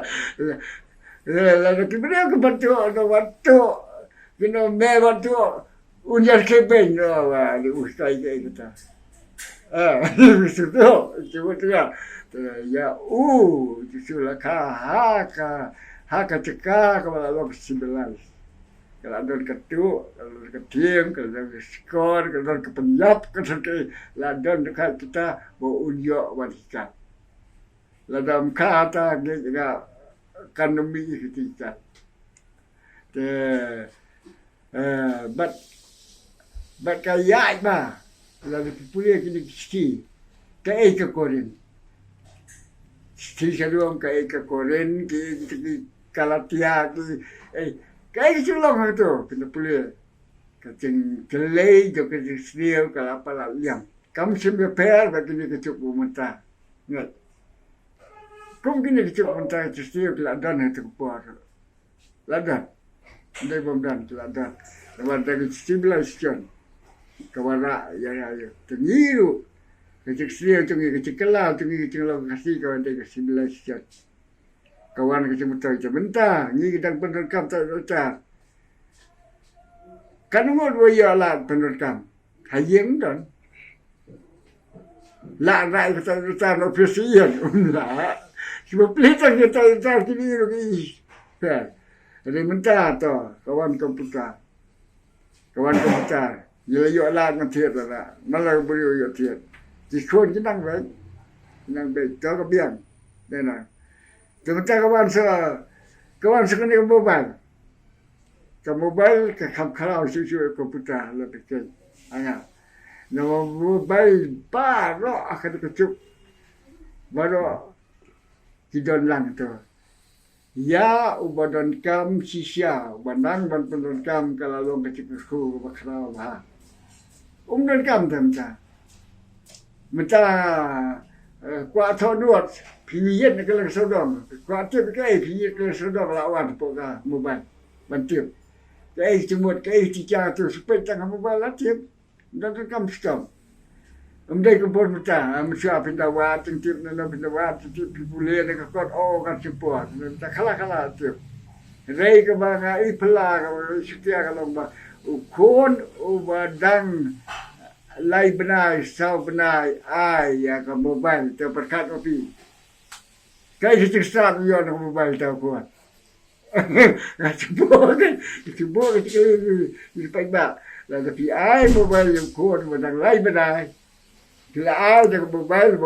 Lalu kiberi aku waktu kino me waktu unjar keben di ustai kita. Susu cuba ya susu lah haka cekak kalau lo 19. Kalau ada ketuk, kalau ada ketiang, kalau ada skor, kalau ada kepenyap, kalau ada ladon dekat kita bawa unjuk wanita. Ladam kata juga kandemi kita. But kaya ba, lalu populer kini ski, kaya ke koren. Ski kedua kaya ke koren, kaya kalatia, kaya sulong itu kena boleh kacang kelai jo kacang senior kalau apa lah liam kamu semua per bagi ni kecuk mentah ngat kamu kini kecuk mentah kacang senior keladan itu kuat ladan dari bomdan keladan lepas dari civilization kawara ya tengiru kacang senior kacang kelau kacang lokasi kawan dari civilization kawan kecil mentah, ni kita penerkam tak ada. Kan mau dua ya lah penerkam, hayang dan, lah rai kita no presiden, lah, sebab pelita kita kini lagi, ada mentah tu, kawan komputer, ya lah nanti lah, malah beri ya tiada, jikon kita nang baik, tak kebiang, dah. Sementara kawan sekali mobile. Ke mobile ke kalau susu komputer lebih ke. Anga. No mobile baru akan kecuk. Baru kidon lang tu. Ya ubadon kam sisya, bandang bandon kam kalau long kecuk ku bakrau ha. Don kam tamta. Menta kuat nuat piye nak kelang sodong kuat kai piye kelang sodong lawan poka mobile bantu kai cumut kai tica tu supaya tang mobile latip dan kam skam umdai ko bon mata amsha pinda wat tip na pinda wat tip pipule na kot kan support ta kala tip rei ka banga ipla ka sitia ka lomba ukon ubadang lai benai, sau benai, ai ya ke mobile terperkat opi. Kai kita start yo na mobile tau kuat. Cuba kita ni pagba. La tapi ai mobile yang kuat benang lai benai. Bila ai de mobile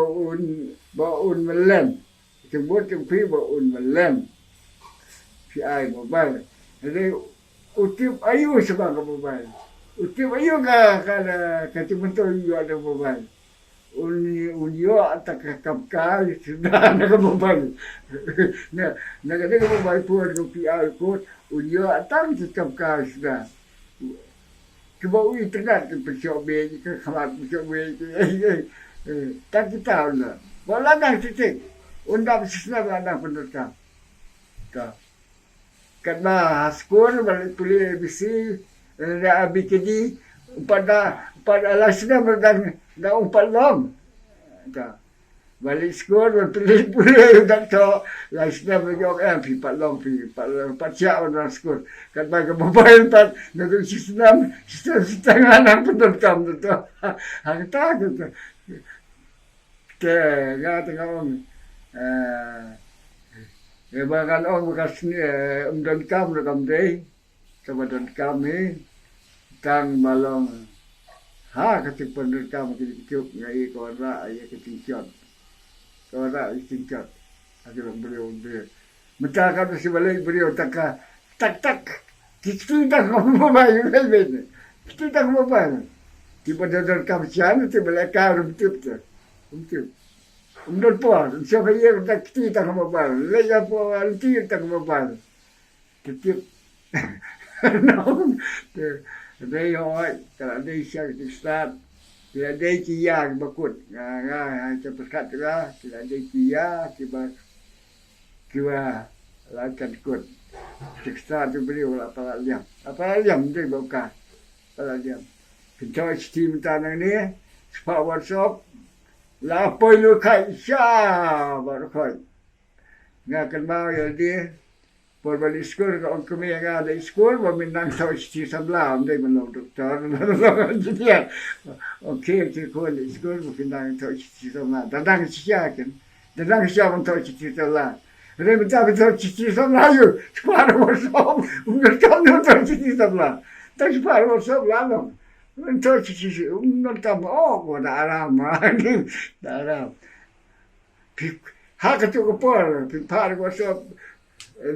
ba un melen. Sebut pi ba un melen. Pi ai mobile. Jadi utip ayu sebab mobile. Utip ayu ka cuma tu yo ada mobile. Unyo atak kapkal sudah nak mobile. Nak ada mobile pun rupiah kot. Unyo atak kapkal sudah. Cuba internet ke percobaan ke khamat percobaan ke tak kita lah. Wala nang titik. Undang sistem ladang penerka. Tak. Karena skor balik pulih bisi ada BKD pada lasna berdang dah umpat long. Tak. Balik skor berpilih pulih dah tu lasna berjok pipat long pipat siap orang skor. Karena ke mobile tak nak sistem setengah anak penerka tu. Hang tak tu. Ke tengah orang bahkan orang bekas ni umdan kam rekam deh kemudian kami tang malong ketik penduduk kam kecil ngai kora ayah ketingkat akhirnya beliau mentah kan si balik beliau tak kita tak mobile kita tak mobile tiba dalam kam sian tiba lekar betul Umdon po, siapa yang tak kita mobile, leja po anti tak mobile. Tetap, Đây hỏi, cả đây sang thì start, thì là đây chỉ ya cái bakut, cho berkat ra, thì là đây chỉ ya, thì ba, là cần cột, thì start thì beliau là apa liam đây bao cả, apa liam, thì cho team ta này nè, spot workshop. Là poi lu khai sha baru khai ngakan mau ya dia por balik sekolah kalau kami yang ada sekolah mau minang tahu si sebelah dia menang doktor jadi okey sekolah mau minang tahu si sebelah datang siapa tahu si sebelah dia minta tahu si sebelah you separuh workshop untuk kamu tahu si sebelah tak separuh workshop lalu Untuk cici, tak mau, dah aram, dah aram. Hak tu kepol, pihak kuasa,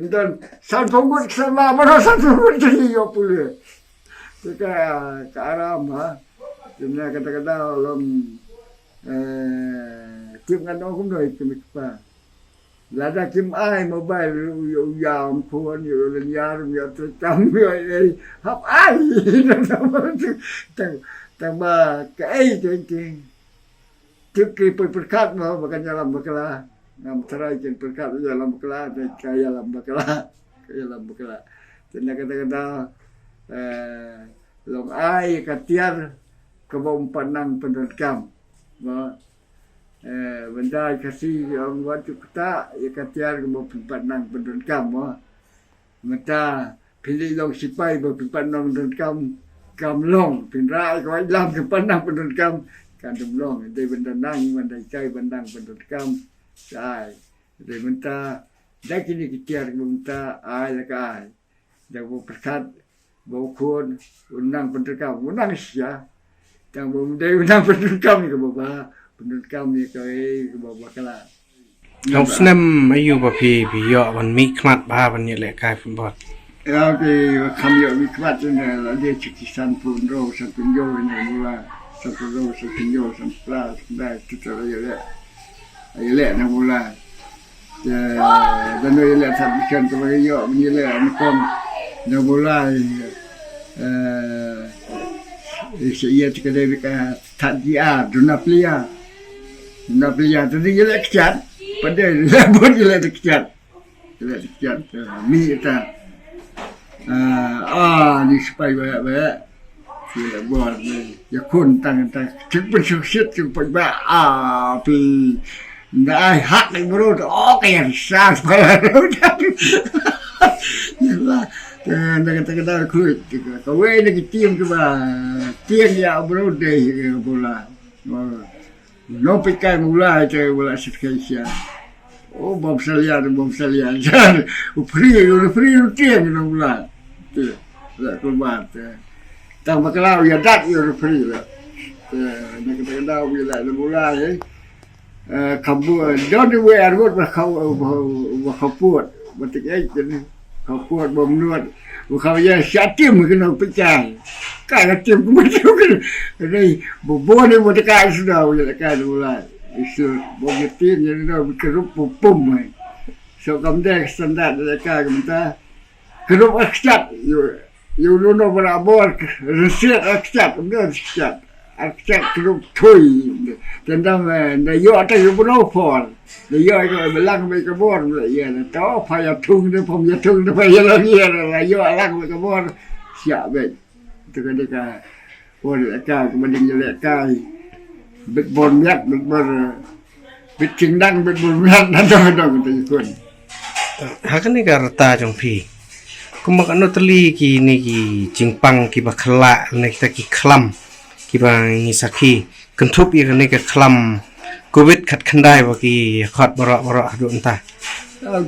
dan santungut sama mana santungut jadi yo pula. Kita aram, Jumlah kata-kata dalam tim kan orang dah ikut apa. Lada kim ai mobile yam pun yo yar yo tercam yo hap ai tambah ke ai thinking tukki perkat mau bukan dalam bekala ngam terai ken perkat dalam bekala dan kaya dalam bekala dan kata-kata long ai katiar kebom panang pendekam benda kasih orang waktu kita ya katiar mau panang pendekam mata pilih long sipai mau panang pendekam kamlong pinrai kau lam panang pendekam kan demlong dari benda nang benda cai bandang pendekam sai dari menta dah kini katiar menta ai lakai dah mau perkat mau kun unang pendekam unang sia tang mau dari unang pendekam ke bapa Penurut kami ke bawah kala. Kau senam ayu bapi biok ban mikmat bah ban nyelek kai pun bot. Ya ke kami mikmat ni lah dia cikisan pun roh sampai jauh ni mula sampai roh sampai jauh sampai dah kita ayat ni mula. Dan ayat sampai tu ayat menyelek macam dah mula. Ia cikadai bika tadia dunaplia. Naplia tadi jelek kecat, pada lebon jelek kecat, mi kita, ni supaya banyak, sila buat ni, ya kun tang, cepat sukses cepat banyak, pi, dah hak ni baru, okey, sah supaya dah, jelah, kata kulit, kau ini tim tu tim ya baru deh bola. No pikai mula je bola sekian. Oh bom salian. Jan, free tiang no mula. Tu, la kurban. Tang bakalau ya dat yo free la. Nak kata dah bila mula je. Kabu don't wear what kau put. Batik ai jadi เขาปวดบ่มนวดเขาจะชัดเต็มกันเอาไปจ่ายกายเต็มก็ไม่เท่ากันเลยบ่เนี่ยบ่ได้กายสุดเอาจะกายดูละisuบ่getin jadi dah kerup pum mai so kamde standar da ka kamta kerup aksat yo no berabor reset aksat kamde aksat kerup thui tendang da yo ta yo no for da yo ko belang mai ka bor ya to pa ya thung de pom ya thung de pa ya la ya yo alang mai ka bor sia be tu ka de ka bor ka kamding le kai bit bon yak bit bor bit cingdang bit bon yak nadong tu kun hakan ni garta jong pi kumak anu teli ki ni ki jingpang ki bakla ni kita ki klam ki bang ngisaki kentup ya ni ke klam covid khat khandai ba ki khat boro adu entah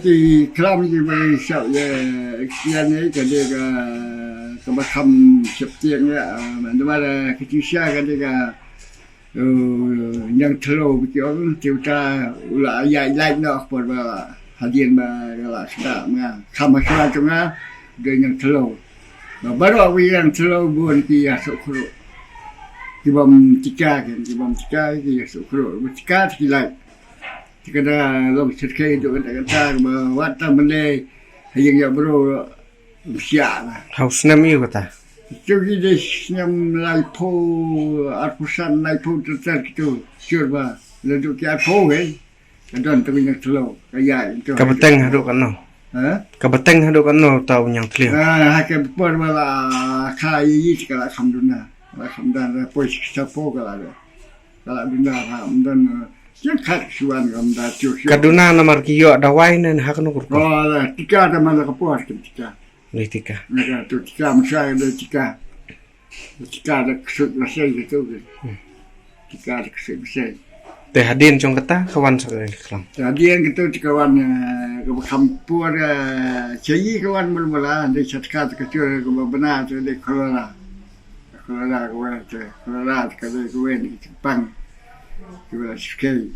ki klam ki ba sao ye kian ni ka de ka ba kham chep tieng ya man ma la ki chi sha ka de ka yang terlalu begitu kita ulah ayat lain nak pun hadian lah sudah mah sama sudah cuma dengan terlalu baru aku yang terlalu bukan kia sukro kibam tika kan kibam tika kia sukro tika tikilai jika dah lom serkai itu kan kata buat tambah yang ya bro siap lah haus nami kata Jadi dia yang laipo arpusan laipo terter gitu, curba lalu kita arpo kan, dan tu yang terlalu kaya itu. Kabeteng haduk kan no, kabeteng haduk kan no tahu yang clear. Hakim pun malah kaya kalau alhamdulillah pois kita po kalau dunia dan yang kat suan kamda cuci. Kaduna nomor kiyo dawai nen hak no kurko. Oh, tika ada mana kapuas tika. Litika. Mereka tu tika masai ada tika ada kesut masai gitu kan. Tika ada kesut masai. Teh hadin jong kata kawan sekali kelam. Jadi yang gitu kawan ke kampur cai kawan mula di chatkat kecil ke benar tu di Kolora kawan tu Kolora kalau kawan di Jepang kawan sekali.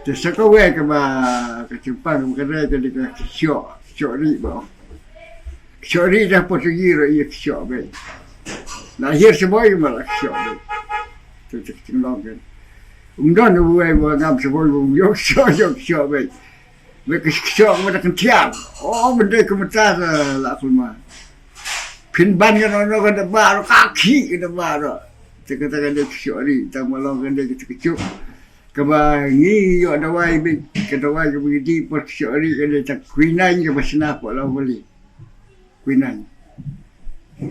Jadi sekarang ke Jepang kerja jadi ke syok ni bawa. Syok ni dah Portugis ia syok baik. Lahir semua malah syok baik. Tu tinggal kan. Dan buat ngam seboi yok syok baik. Mereka syok mereka kentiang. Oh benda kementar lah kulma. Pinban kan orang kan baru kaki kan baru. Katakan dia syok ni, tak malam kan dia kecil. Kebangi yo dawai baik, kedawai ke begitu pot syok ni kan dia tak kuinan ke pasna apa lah boleh. Kuinan.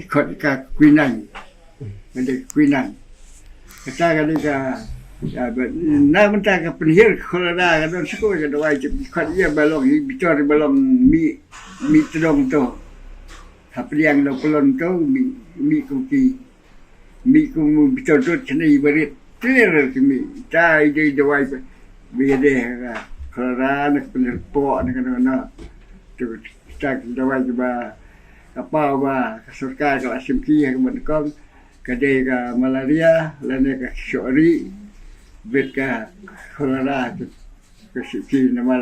Kot ka kuinan. Ada kuinan. Katakan dia ya, nak minta ke penihir Kolora kan sekolah ke dawai kat dia balong bicar balong mi tedong tu. Apa yang lo pelon tu mi kuki. Mi ku bicar tu cene berit. Clear ke mi. Cai dia dawai biar dia Kolora nak penihir po nak kena. Tu tak dawai ba apa ba surka ke asimki ke menkom kedai ke malaria lain ke syori bet ka Kolora ke siki nama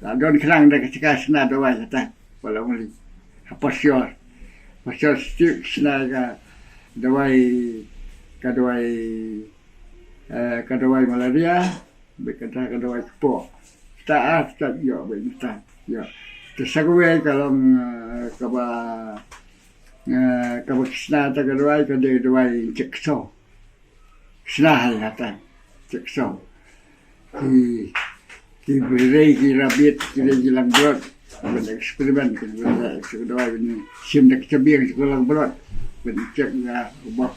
la don kerang dah ketika sena dawai kata wala muli apa syar stik sena ka dawai malaria bet kata ka dawai po taat tak yo bet tak yo tersague kalau kaba sena ta ka dawai cek so sena hal kata cekso ki berei ki rabit ki jilang brot ben eksperimen ki ben sekedar ben sim dak cebiang sekolah brot ben cek na ubah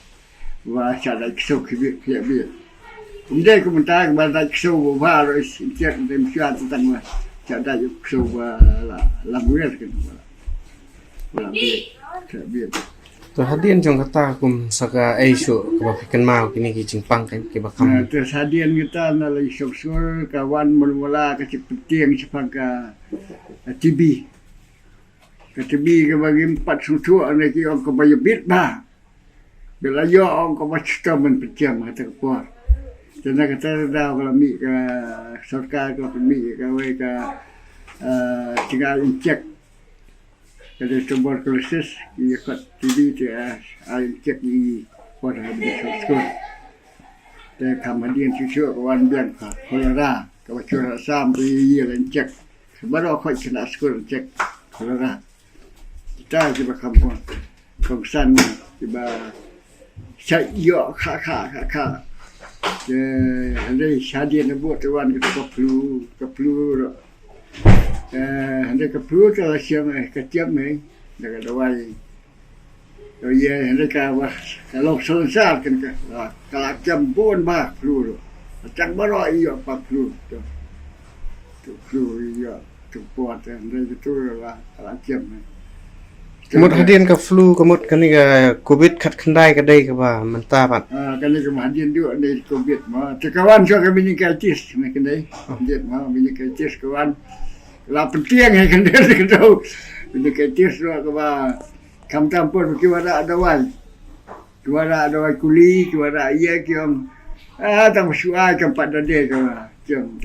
wa sada ekso ki bi umde ku minta ke banda ekso ba ro cek dem syat tentang wa sada ekso ba la buer kan la bi Tu hadin jong kata kum saka aisu kebafikan mau kini ki jingpang kan ki bakam. Terus hadian kita nalai syukur kawan mula ke penting sepang ke TB. Ke TB ke bagi 4 susu ane ki orang ke bayu bit bah. Bila yo orang ke macam men pecam kata kuat. Jadi kata dah kalau mi ke sarkar kalau mi ke we ke tinggal cek Kada tuberculosis ia kat TB tu ai cek ni pada habis skor. Te kemudian cucu kawan biang kolera, kawan curah sam ia cek. Baru kau kena skor cek kolera. Kita cuba kampung kawasan cuba saya kha. Andai syadi nebut tuan kita keplu. Andai keplu tu siang keciam dekat dawai. Oh ya, andai kalau selesai kan kalau jam pun bah keplu. Macam baru iya apa keplu tu. Tu keplu iya tu buat andai itu lah kalau jam. Kemud hadian ke flu kemud kan ni ke covid kat kendai ke dai ke ba mentah pat. Kan ni kemahadian juga dari covid mah. Tekawan so kami ni kaitis makan dai. Dia mah bini kaitis kawan. La penting hai kan dia tahu. Bini kaitis tu ke ba kam tampur kiwara adawai. Kiwara adawai kuli, kiwara iya kiam. Tak suai kan pat dade ke ba. Jom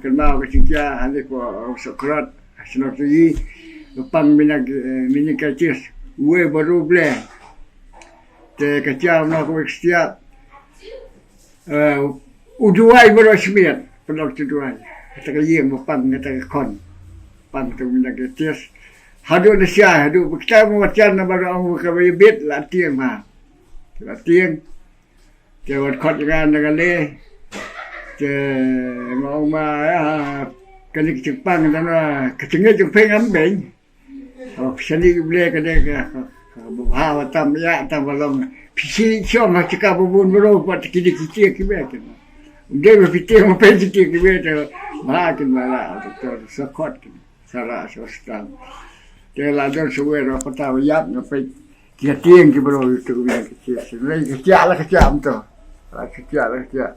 kenal ke sikia hale ko Sokrat Senotui. Lepang minyak kacir, ue baru beli. Te kacau nak kau setiap. Uduai baru sembilan, pendok uduai. Kata kalian lepang kata kon, pang tu minyak kacir. Hadu nasiah, hadu kita macam nak baru orang kau bit latihan mah, latihan. Jawat kon dengan le. Te mau mah kali Jepang dan kecengah Jepang ambeng. Seni boleh kena bawa tam balong. Pisi siom cakap bubun baru buat kiri-kiri kibet. Dia berfikir mau pergi kibet makin malah doktor sekot salah sosial. Dia lalu suwe apa tahu yap ngapai dia tiang baru itu kecil. Lagi kecil tu. Kecil.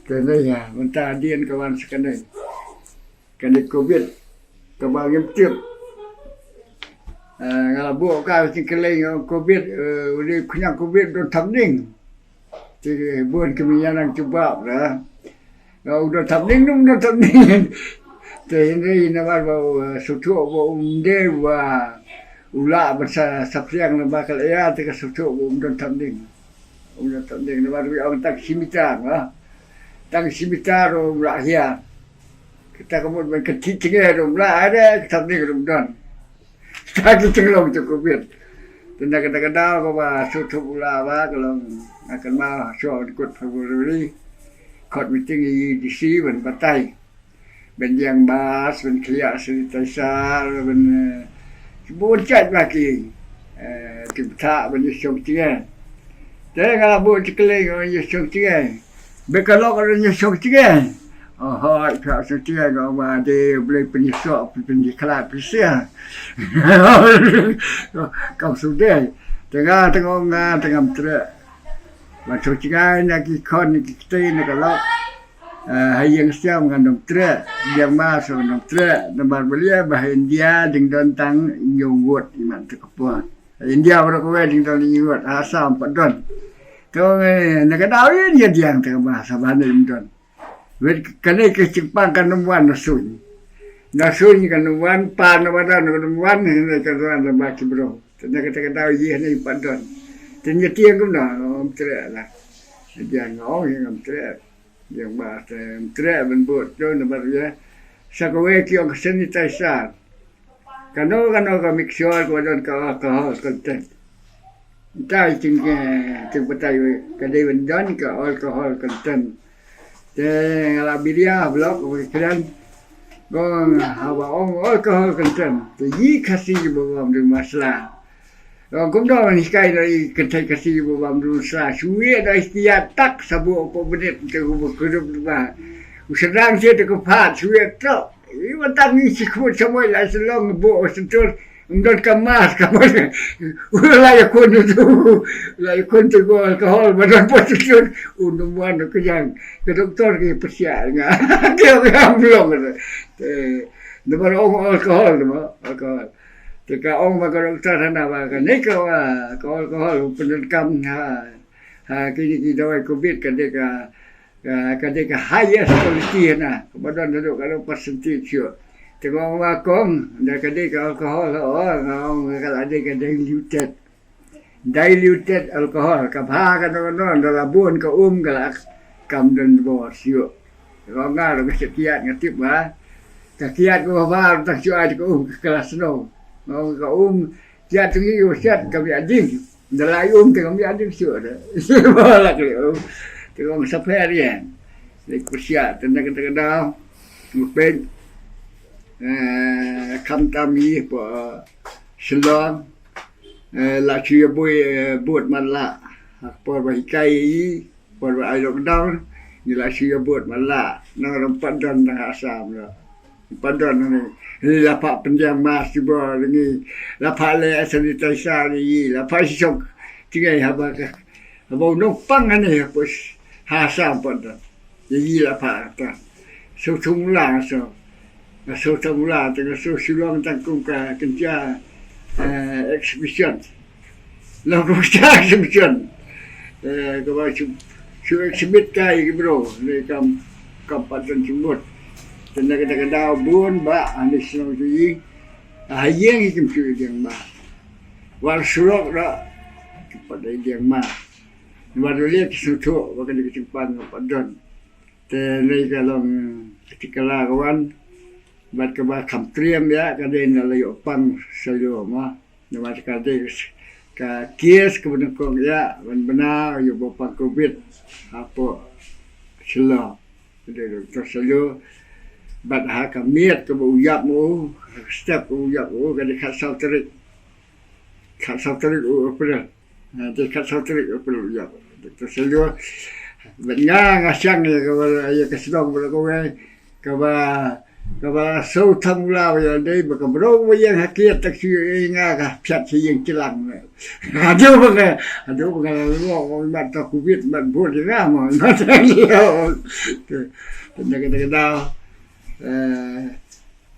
Kenanya mentah dian kawan sekarang. Kena COVID kebagian tiap. Kalau buat kau cingkeleng COVID, udah kena COVID dah tamning. Jadi buat kemenyan coba lah. Kalau udah tamning, dah tamning. Jadi ini nampak bawa suatu bawa dewa, ulah besar sapiang nampak kalau ya, tapi suatu udah tamning. Udah tamning nampak orang tak simitar lah. Tak simitar ulah ya. Kita kemudian kecil-kecil rumah ada kita ni rumah. Kita cenglong tu COVID. Tenda kata-kata kau bah suatu pula bah kalau akan mah show ikut Februari. Court meeting EDC ben batai. Ben yang bahas ben clear cerita sar ben buat chat lagi. Kita ben show tinggal. Jadi kalau buat cekling ben show tinggal. Bekalok ben show tinggal. Oh, tak setia kau ada boleh penyesok, penyeklat, penyesal. Kau sudah tengah terak. Macam cakap nak ikon kita ni kalau yang siap mengandung terak, yang masuk mengandung terak, nomor belia bahasa India dengan tentang nyunggut iman terkepuan. India berapa dengan nyunggut asam padon. Kau nak tahu dia yang terbahasa bahasa India. Kena kecipang kanuan nasun kanuan pan badan kanuan ni kanuan lembaki bro. Tenda kata iya ni padon. Tenda tiang guna om tre lah. Dia ngau yang om tre. Yang bahasa tre ben buat tu nampak ya. Sakawe ki om sanitizer. Kano ka mixer ko don ka content. Tai ting batai kadai ben don ka alcohol content. Kalau bilia blok kemudian gong hawa alkohol konten jadi kasih babam di masalah. Gong dah ni sekali dari kasih babam di masalah. Suwe dah istiak tak sabu apa menit untuk berkerup bah. Usadang saya terkepat suwe tak. Iwan tak ni sikut semua lah selong bu sentur. Undon kemas kamu. Ulah yakun tu. Ulah yakun tu alkohol badan positif unduan ke yang ke doktor ke persial ngah. Dia belum. Nomor alkohol. Teka ong maka doktor sana maka ni kau alkohol penelkam kini dawai COVID kadeka highest quality na. Badan duduk kalau percentage tengok makong dah kadai ke alkohol ngau kalau ada diluted alkohol kapha kan non dalam bun ke kalau kam dan bor siu kalau ngar ke sekian ngatip ba sekian ko ba tak cuai ko kelas no ngau ke dia tu yo set kami ading dalai tengok kami ading siu dah malah ke tengok saperian lek persia tendang dah mungkin khăm tam mi po Shillong la chia buat man la po ba kai po ba ai dok dang ni la chia buat man la nang rempat dan nang asam la padan ni la pa penjang mas tiba ni la pa le sanita sa ni la pa sok tigai haba ka haba no pang ni po hasam padan ni la pa ta so chung la so so tamula tengah so Shillong tangkung ka kerja exhibition la roja exhibition kau su exhibit kai bro ni kam kampatan jembut tenda kada bun ba anis no ji hayeng ikim su yang ma wal surok da pada yang ma baru lihat suatu bakan di Jepang padan te nei kalong ketika kawan bat ke ba kham triam ya ka den la yo pang sayo ma ne ma ka de ka kies ke ben ko ya ben bena yo bo pang covid apa selo de to sayo bat ha ka miet ke bu yap mu step bu yap o ka de khat sau trik o pera de khat sau trik o pera ya to sayo ben nga sang ya ka ya ka sidong bo ko ka ba kalau so tamula ya dei baka bro yang hakiat tak inga ka phat yang cilang aduh baka lo mat ta covid mat bot nga mo mat yo kada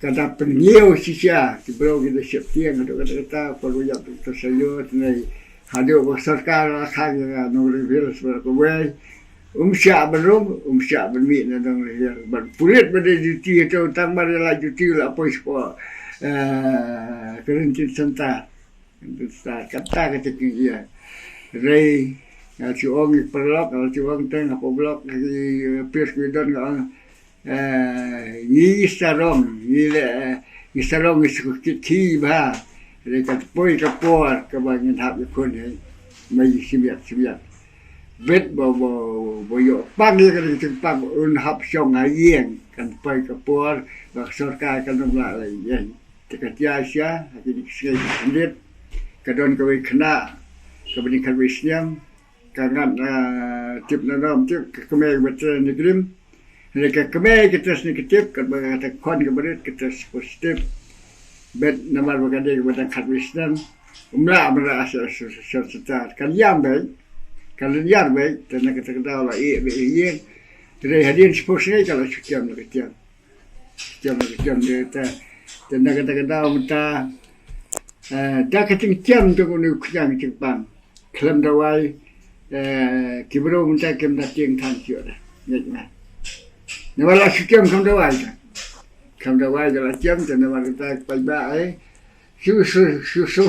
kada pengiu sisia ki bro kita siap tiang kada perlu ya to sayo nei hadu sarkar khang no virus ko we Syak bermi na dong ya bar pulit pada juti atau tang bar la juti la apa ispo kerentin senta kata ya rei si ong perlok si ong teng apa blok pers kuidon ni sarong ni sarong ki ba rei kat poi kapor ka bangen hab kon mai sibiat bet bo yo pang ni kan pang un hap song ayeng kan pai kapor bak sarkar kan la ye tekat ya sia jadi sekali ndit kadon ka kena ka bini kan wisnyam kangan tip na nom tip keme betre ni grim le ka keme kitas ni tip ka ba ta kon ka berit kitas positif bet namar ba kade ba kan wisnyam umla amra asal serta kan yam be kalau liar baik, tena kita ketahui lah, ye, jadi hadirin seposnya kalau sekian dia tena kita ketahui kita, dah ketinggian tu kau nak yang Jepang, kelam dawai, kibro minta kem datang tanjio dah, ni mana, ni malah sekian kelam dawai kalau jam tena kita pagi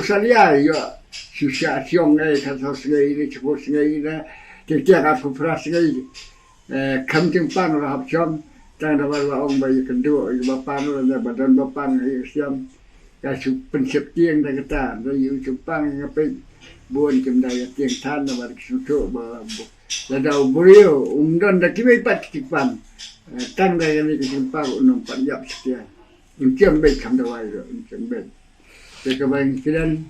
salia yo. Susah siang kata sengai ini cepat sengai ini tiap apa pernah sengai kampung pan orang habis tang dapat orang bayi kedua bapa orang badan bapa siam kasih pensep tiang dah kata dari Jepang ngapain buat kemdaya tiang tan dapat susu ada beliau umdan dah kini pat Jepang tang dah ini Jepang nampak jap sekian uncian baik kamdawai uncian baik sekarang kalian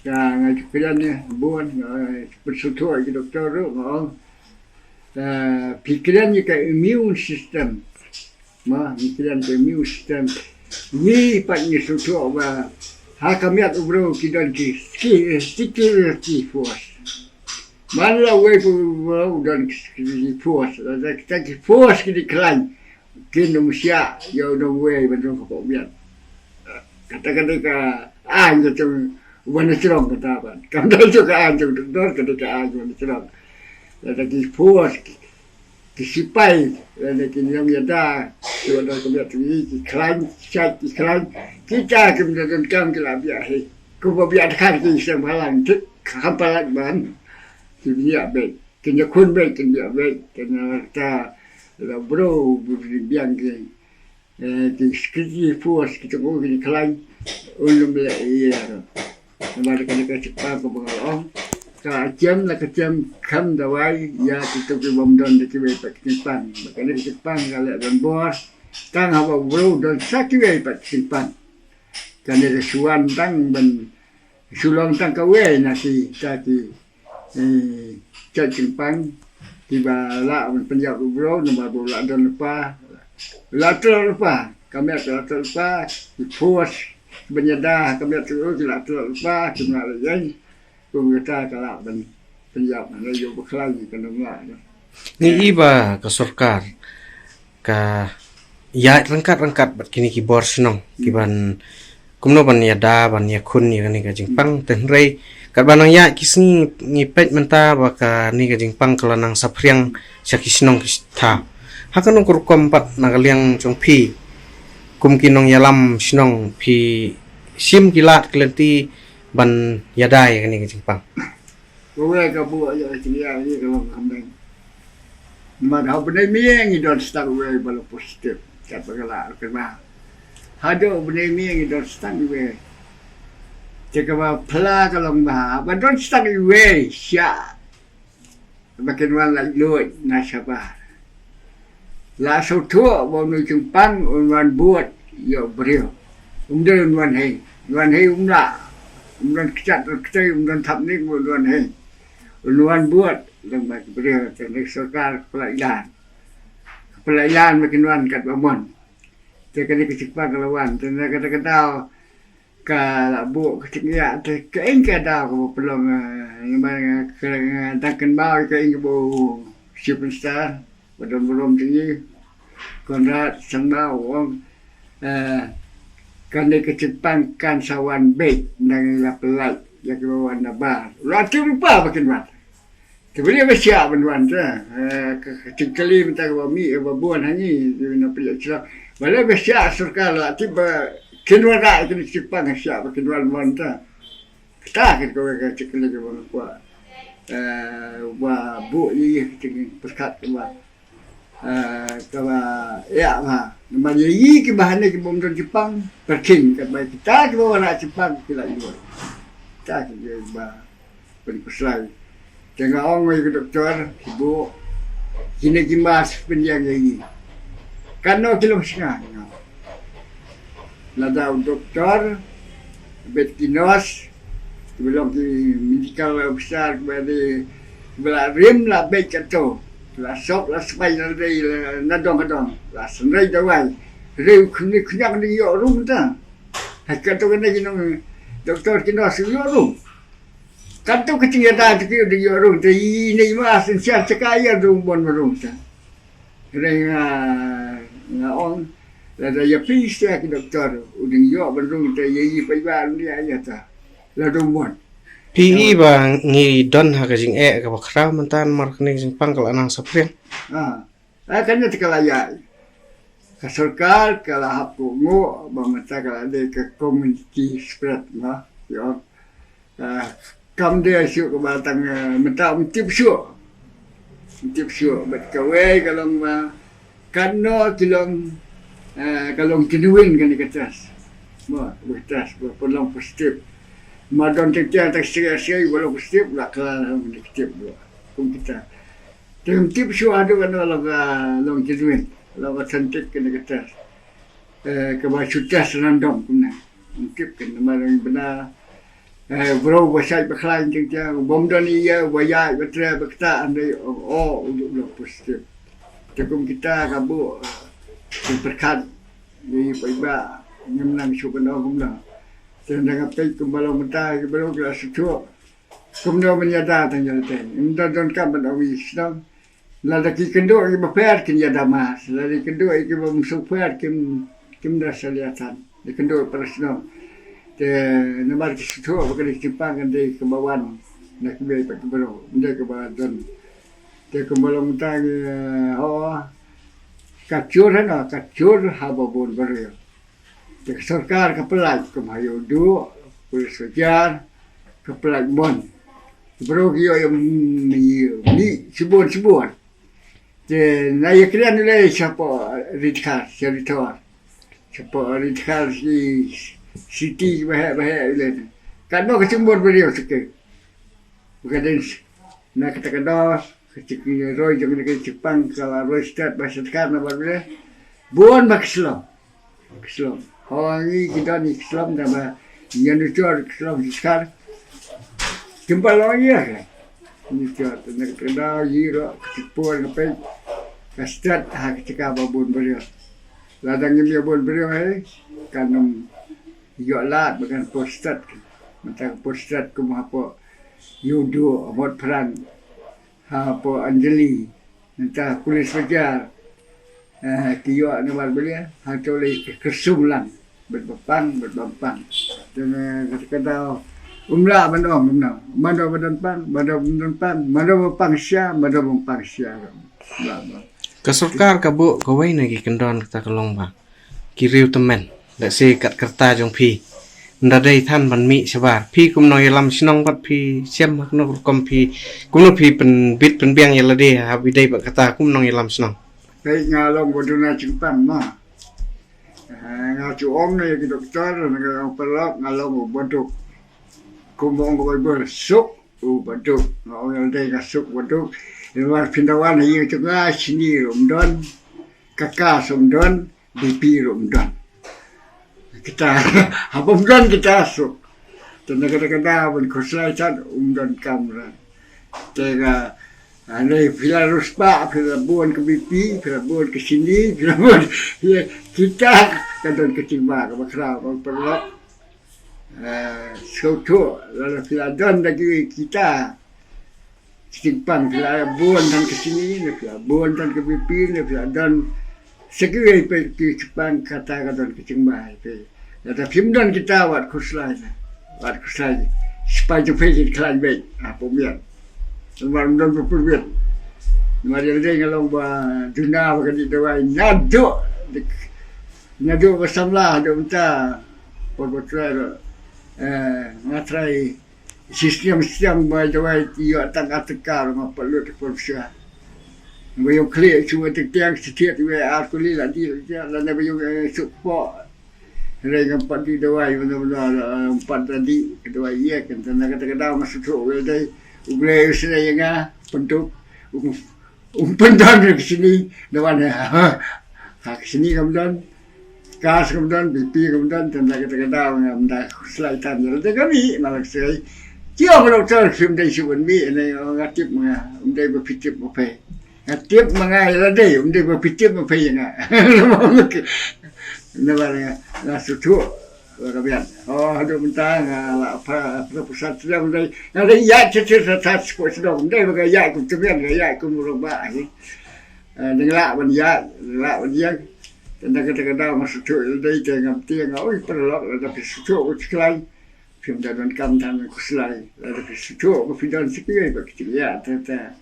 ngajukan ni buan bersuatu ke doktor pikiran ni ke immune system pikiran ke immune system ni patnya suatu apa hakamiat ubro kidan ki security force mana way ubro dan force ada force ki decline kini manusia yo no way betul kok biar kata-kata ka macam Wana cerong kata apa? Kamdal juga anjung doktor ketika anjung cerong. Ada ki puas, ki sipai, ada ki yang ada Tuan dah kemudian tu iklan, chat iklan. Kita kemudian kam kita biar he. Kau biar kan kita sembalang tu kampalan ban. Dia baik. Kena kun baik kena baik. Kena ta la bro biar ke. Di skripsi puas kita kau kena iklan. Ulum le iya. Nampak kena cepat kau bengalong. Jam lah jam kam dawai ya kita ke bomdon de kiwe pak simpan makanya simpan kalau dan bor tang hawa bro don sakiwe pak simpan kan ada suan tang ben sulong tang kawe nasi tadi cak simpan tiba la penjak bro nombor bola don lupa lateral lupa kami lateral lupa pos benyadah kami lateral lupa cuma lagi kita kalau penjab mana yo berkelai kena mak Ni iba ke surkar ka ya rengkat bat kini ki bor sinong kiban kumno ban ya da ban ya kun ni kani ka jingpang tenrei kat banang ya kisni ni pet menta baka ni ka jingpang kelanang sapriang syaki sinong kita hakan ukur kompat nagaliang chongpi kum kinong yalam sinong pi sim kilat kelenti ban yadai kani ka jingpang kowe ka buat ya ceria ni kalau kambing mana benda mieng i don stang we balo positif kat bagala kena hado benda mieng i don stang we cakap pela kalau bah ba don stang we sya makin wan la luat na syabah la so tua bo nu jingpang wan buat yo brio umden wan hei umla Ulan kecat ulan tap ni ulan hei ulan buat lembaga beliau teknik serkal pelailan makin wan kat bamon teknik kecipan kelawan teknik kata kalau bu keciknya keing kada ko pelong yang takkan bau keing bo superstar belum tinggi Konrad sembau wong kan dia kecipan kan sawan baik nang la pelat ya ke wan nabar lati lupa makin wan kemudian bersiap benwan tu kecikali minta kami buan hanyi na pelat cerah bala bersiap serkal lati ba kinwan ra kini kecipan siap kinwan wan tu kita ke kecikali ke wan kuat bu ni kecik perkat kuat kalau ya mah namanya ini ke bahannya ke bom Jepang perking kat baik kita ke bawah nak Jepang kita jual kita ke bah penkuslai jangan orang ke doktor ibu kini kimas pendiang ini karena kilo setengah lada doktor betkinos belum di medical besar kepada belah rim lah baik kata la sop la spai na dong la senrai dawai reu khni khnyang ni yo rum ta hakka to kena kinong doktor kino su yo rum kan to kecing da ti di yo rum te ni ma sen sia cakaya rum bon rum ta nga on la da ya pista ki doktor uding yo bon rum te yi pai ba ni aya ta la rum bon PI bang ngi don ha kajing ka bakra mantan markning jing pang kala nang sapriang kanya tikalaya ka sarkar kala hapu ngo ba mata kala de ka community spread na yo kam de syu ka batang mata tip syu bet ka we kalong kanno tilong kalong tinuin kan ikatas mo betas polong positif Madon tiap tak sekali walau kestip lah kalau kestip dua pun kita. Tip show ada kan long jenuin, long cantik kena kita. Kebaik sudah senandom kena. Tip kena malam benar. Bro wasai berkelain kita. Bom dan iya wayai betul berkata anda untuk kestip. Tekum kita kabu berkat di paiba menang syukur Allah. Jangan sampai kembali mentah kembali kelas itu. Kemudian menyadar tanya tanya. Indah don kapan awi sedang. Lagi kedua kita berper kini ada mas. Lagi kedua kita bermusuh per kim dah selihatan. Lagi kedua persenam. Nomor itu bukan disimpang di kebawaan. Nak biar pakai baru. Indah kebawaan don. Kembali mentah kacur na kacur hababun bario. Cek sarkar kepelat kemayu du polis sejar kepelat bon. Bro yo yang ni sebut. Je na ye krian le siapa ridkar cerita. Siapa ridkar si city bahaya le. Kan ke sembur bario sikit. Bukan na kata ketika Roy jangan ke Jepang kalau Roy start bahasa sekarang apa boleh buan mak Islam. Orang ini kita ni Islam nama yang itu Islam sekarang jumpa lagi lah. Ini kita nak kenal jiro ketipuan apa start ketika babun beliau. Ladang ini babun beliau kan yolat bukan postat. Macam postat kuma apa yudo buat peran apa Anjali entah polis sejar kiyo nomor belia hantole kersumlan berbampang dan ketika umla badan pang sia Kasarkar kabo kawai nagi kendon kita kelong ba kiriu temen dak se kat kerta jong pi ndadai than ban mi sabar pi kum noi lam sinong pat pi siam mak no kom pi kum no pi pen bit pen biang yala de ha bi dai ba kata kum noi lam sinong kai ngalong boduna Jepang ma ngacu om ne ki doktor ngalong pelok ngalong boduk kumong ko bersuk boduk ngong dai kasuk boduk luar pindawan ye tunga sini romdon kakak somdon bipi romdon kita apa bukan kita asuk dan kadang-kadang pun kesulitan dan kamera tega ane bila ruspa bila buan ke bipi bila buan ke sini bila buan kita kadang kecimba ke makra perlu suatu lalu bila dan lagi kita simpang bila buan dan ke sini bila buan dan ke bipi bila dan segera pergi Jepang kata-kata kecimba itu. Ada pimdan kita wat kuslai supaya pergi kelan baik apa biar dan berperbet mari ada ngalong ba dunia bakal dawai nado bersama ada unta perbuatan ngatrai sistem ba dawai iyo tang atakar ngapa lu terpaksa bayang clear cuma tiang setiap we aku lila dia dan bayang support Mereka empat di dawai benar-benar empat tadi kedua iya kan tanda kata masuk tu dai ugle usai yang bentuk pendan ke sini dewan ke sini kemudian kas kemudian BP kemudian tanda kata mendak selaitan jadi kami malah saya dia doktor film dai suun mi ini ngatip dai berpikir apa ngatip mengai dai dai berpikir apa yang Navarnya nasutu kabian ada mentang apa pusat sudah mulai ada ya cerita sekolah sudah mulai bagai ya kemudian ya kumurba ini dengar banyak tanda kata masuk tu dari tengah oi perlu ada suatu sekali film dan kamtan kuslai ada suatu film sekali begitu ya tata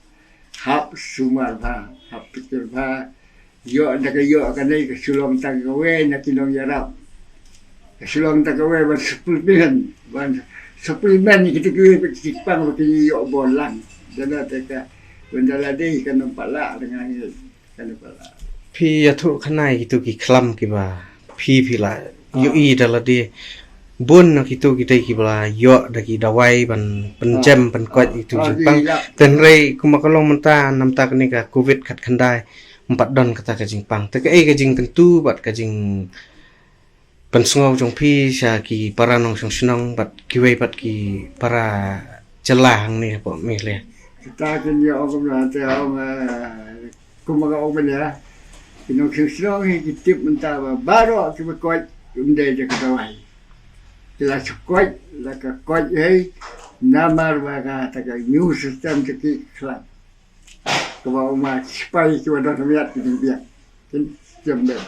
hap sumar hap pikir yo ada yo akan naik ke sulung tagawe nak kilong yarap ke sulung tagawe suplemen ni kita kira Jepang bagi yo bolang dan ada benda lagi kan nampak lah dengan kan nampak lah pi atu khanai gitu ki klam ki ba pi la yo I dala de bon nak itu kita ki bala yo daki dawai ban penjam penkuat itu Jepang dan rei kumakalong menta namta ni ka covid kat khandai 4 don kata kajing pang te kajing tentu bat kajing pensungau jong pi sya ki para nong song senong bat kiwei bat ki para celang ni po mi le kita kan ya orang nanti orang kumaga orang ya kinong senong hitip menta baru kita kuat umdai je kawai kita kuat la ka kuat namar baga ta ka new system ki klan kalau umat supaya kita dah terlihat di dunia, kan jember.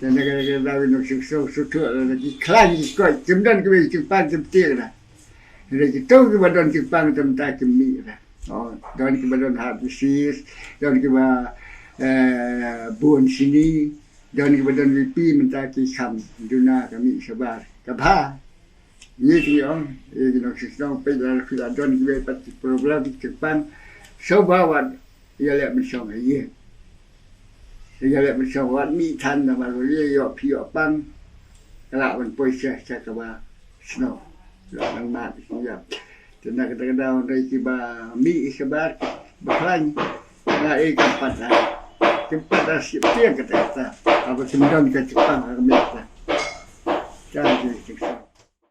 Dan negara-negara lain yang suka lagi klan ikut jemdan kami Jepang jemtir lah. Jadi kita kebadan Jepang tentang kami lah. Dan kebadan habisis, dan keba buon sini dan kemudian VP mentaki kam duna kami sabar kabha ni tiong nak sistem pedal filadon kita pati program Jepang sobawan ia lihat bersama ia lihat bersama mi tan nama dia yo pio pang kelak man poisa cakaba snow lang mat ya tenak kadang-kadang dari tiba mi sabar baklan na kampat tempat asyik yang kata apa kemudian ke Jepang kami jangan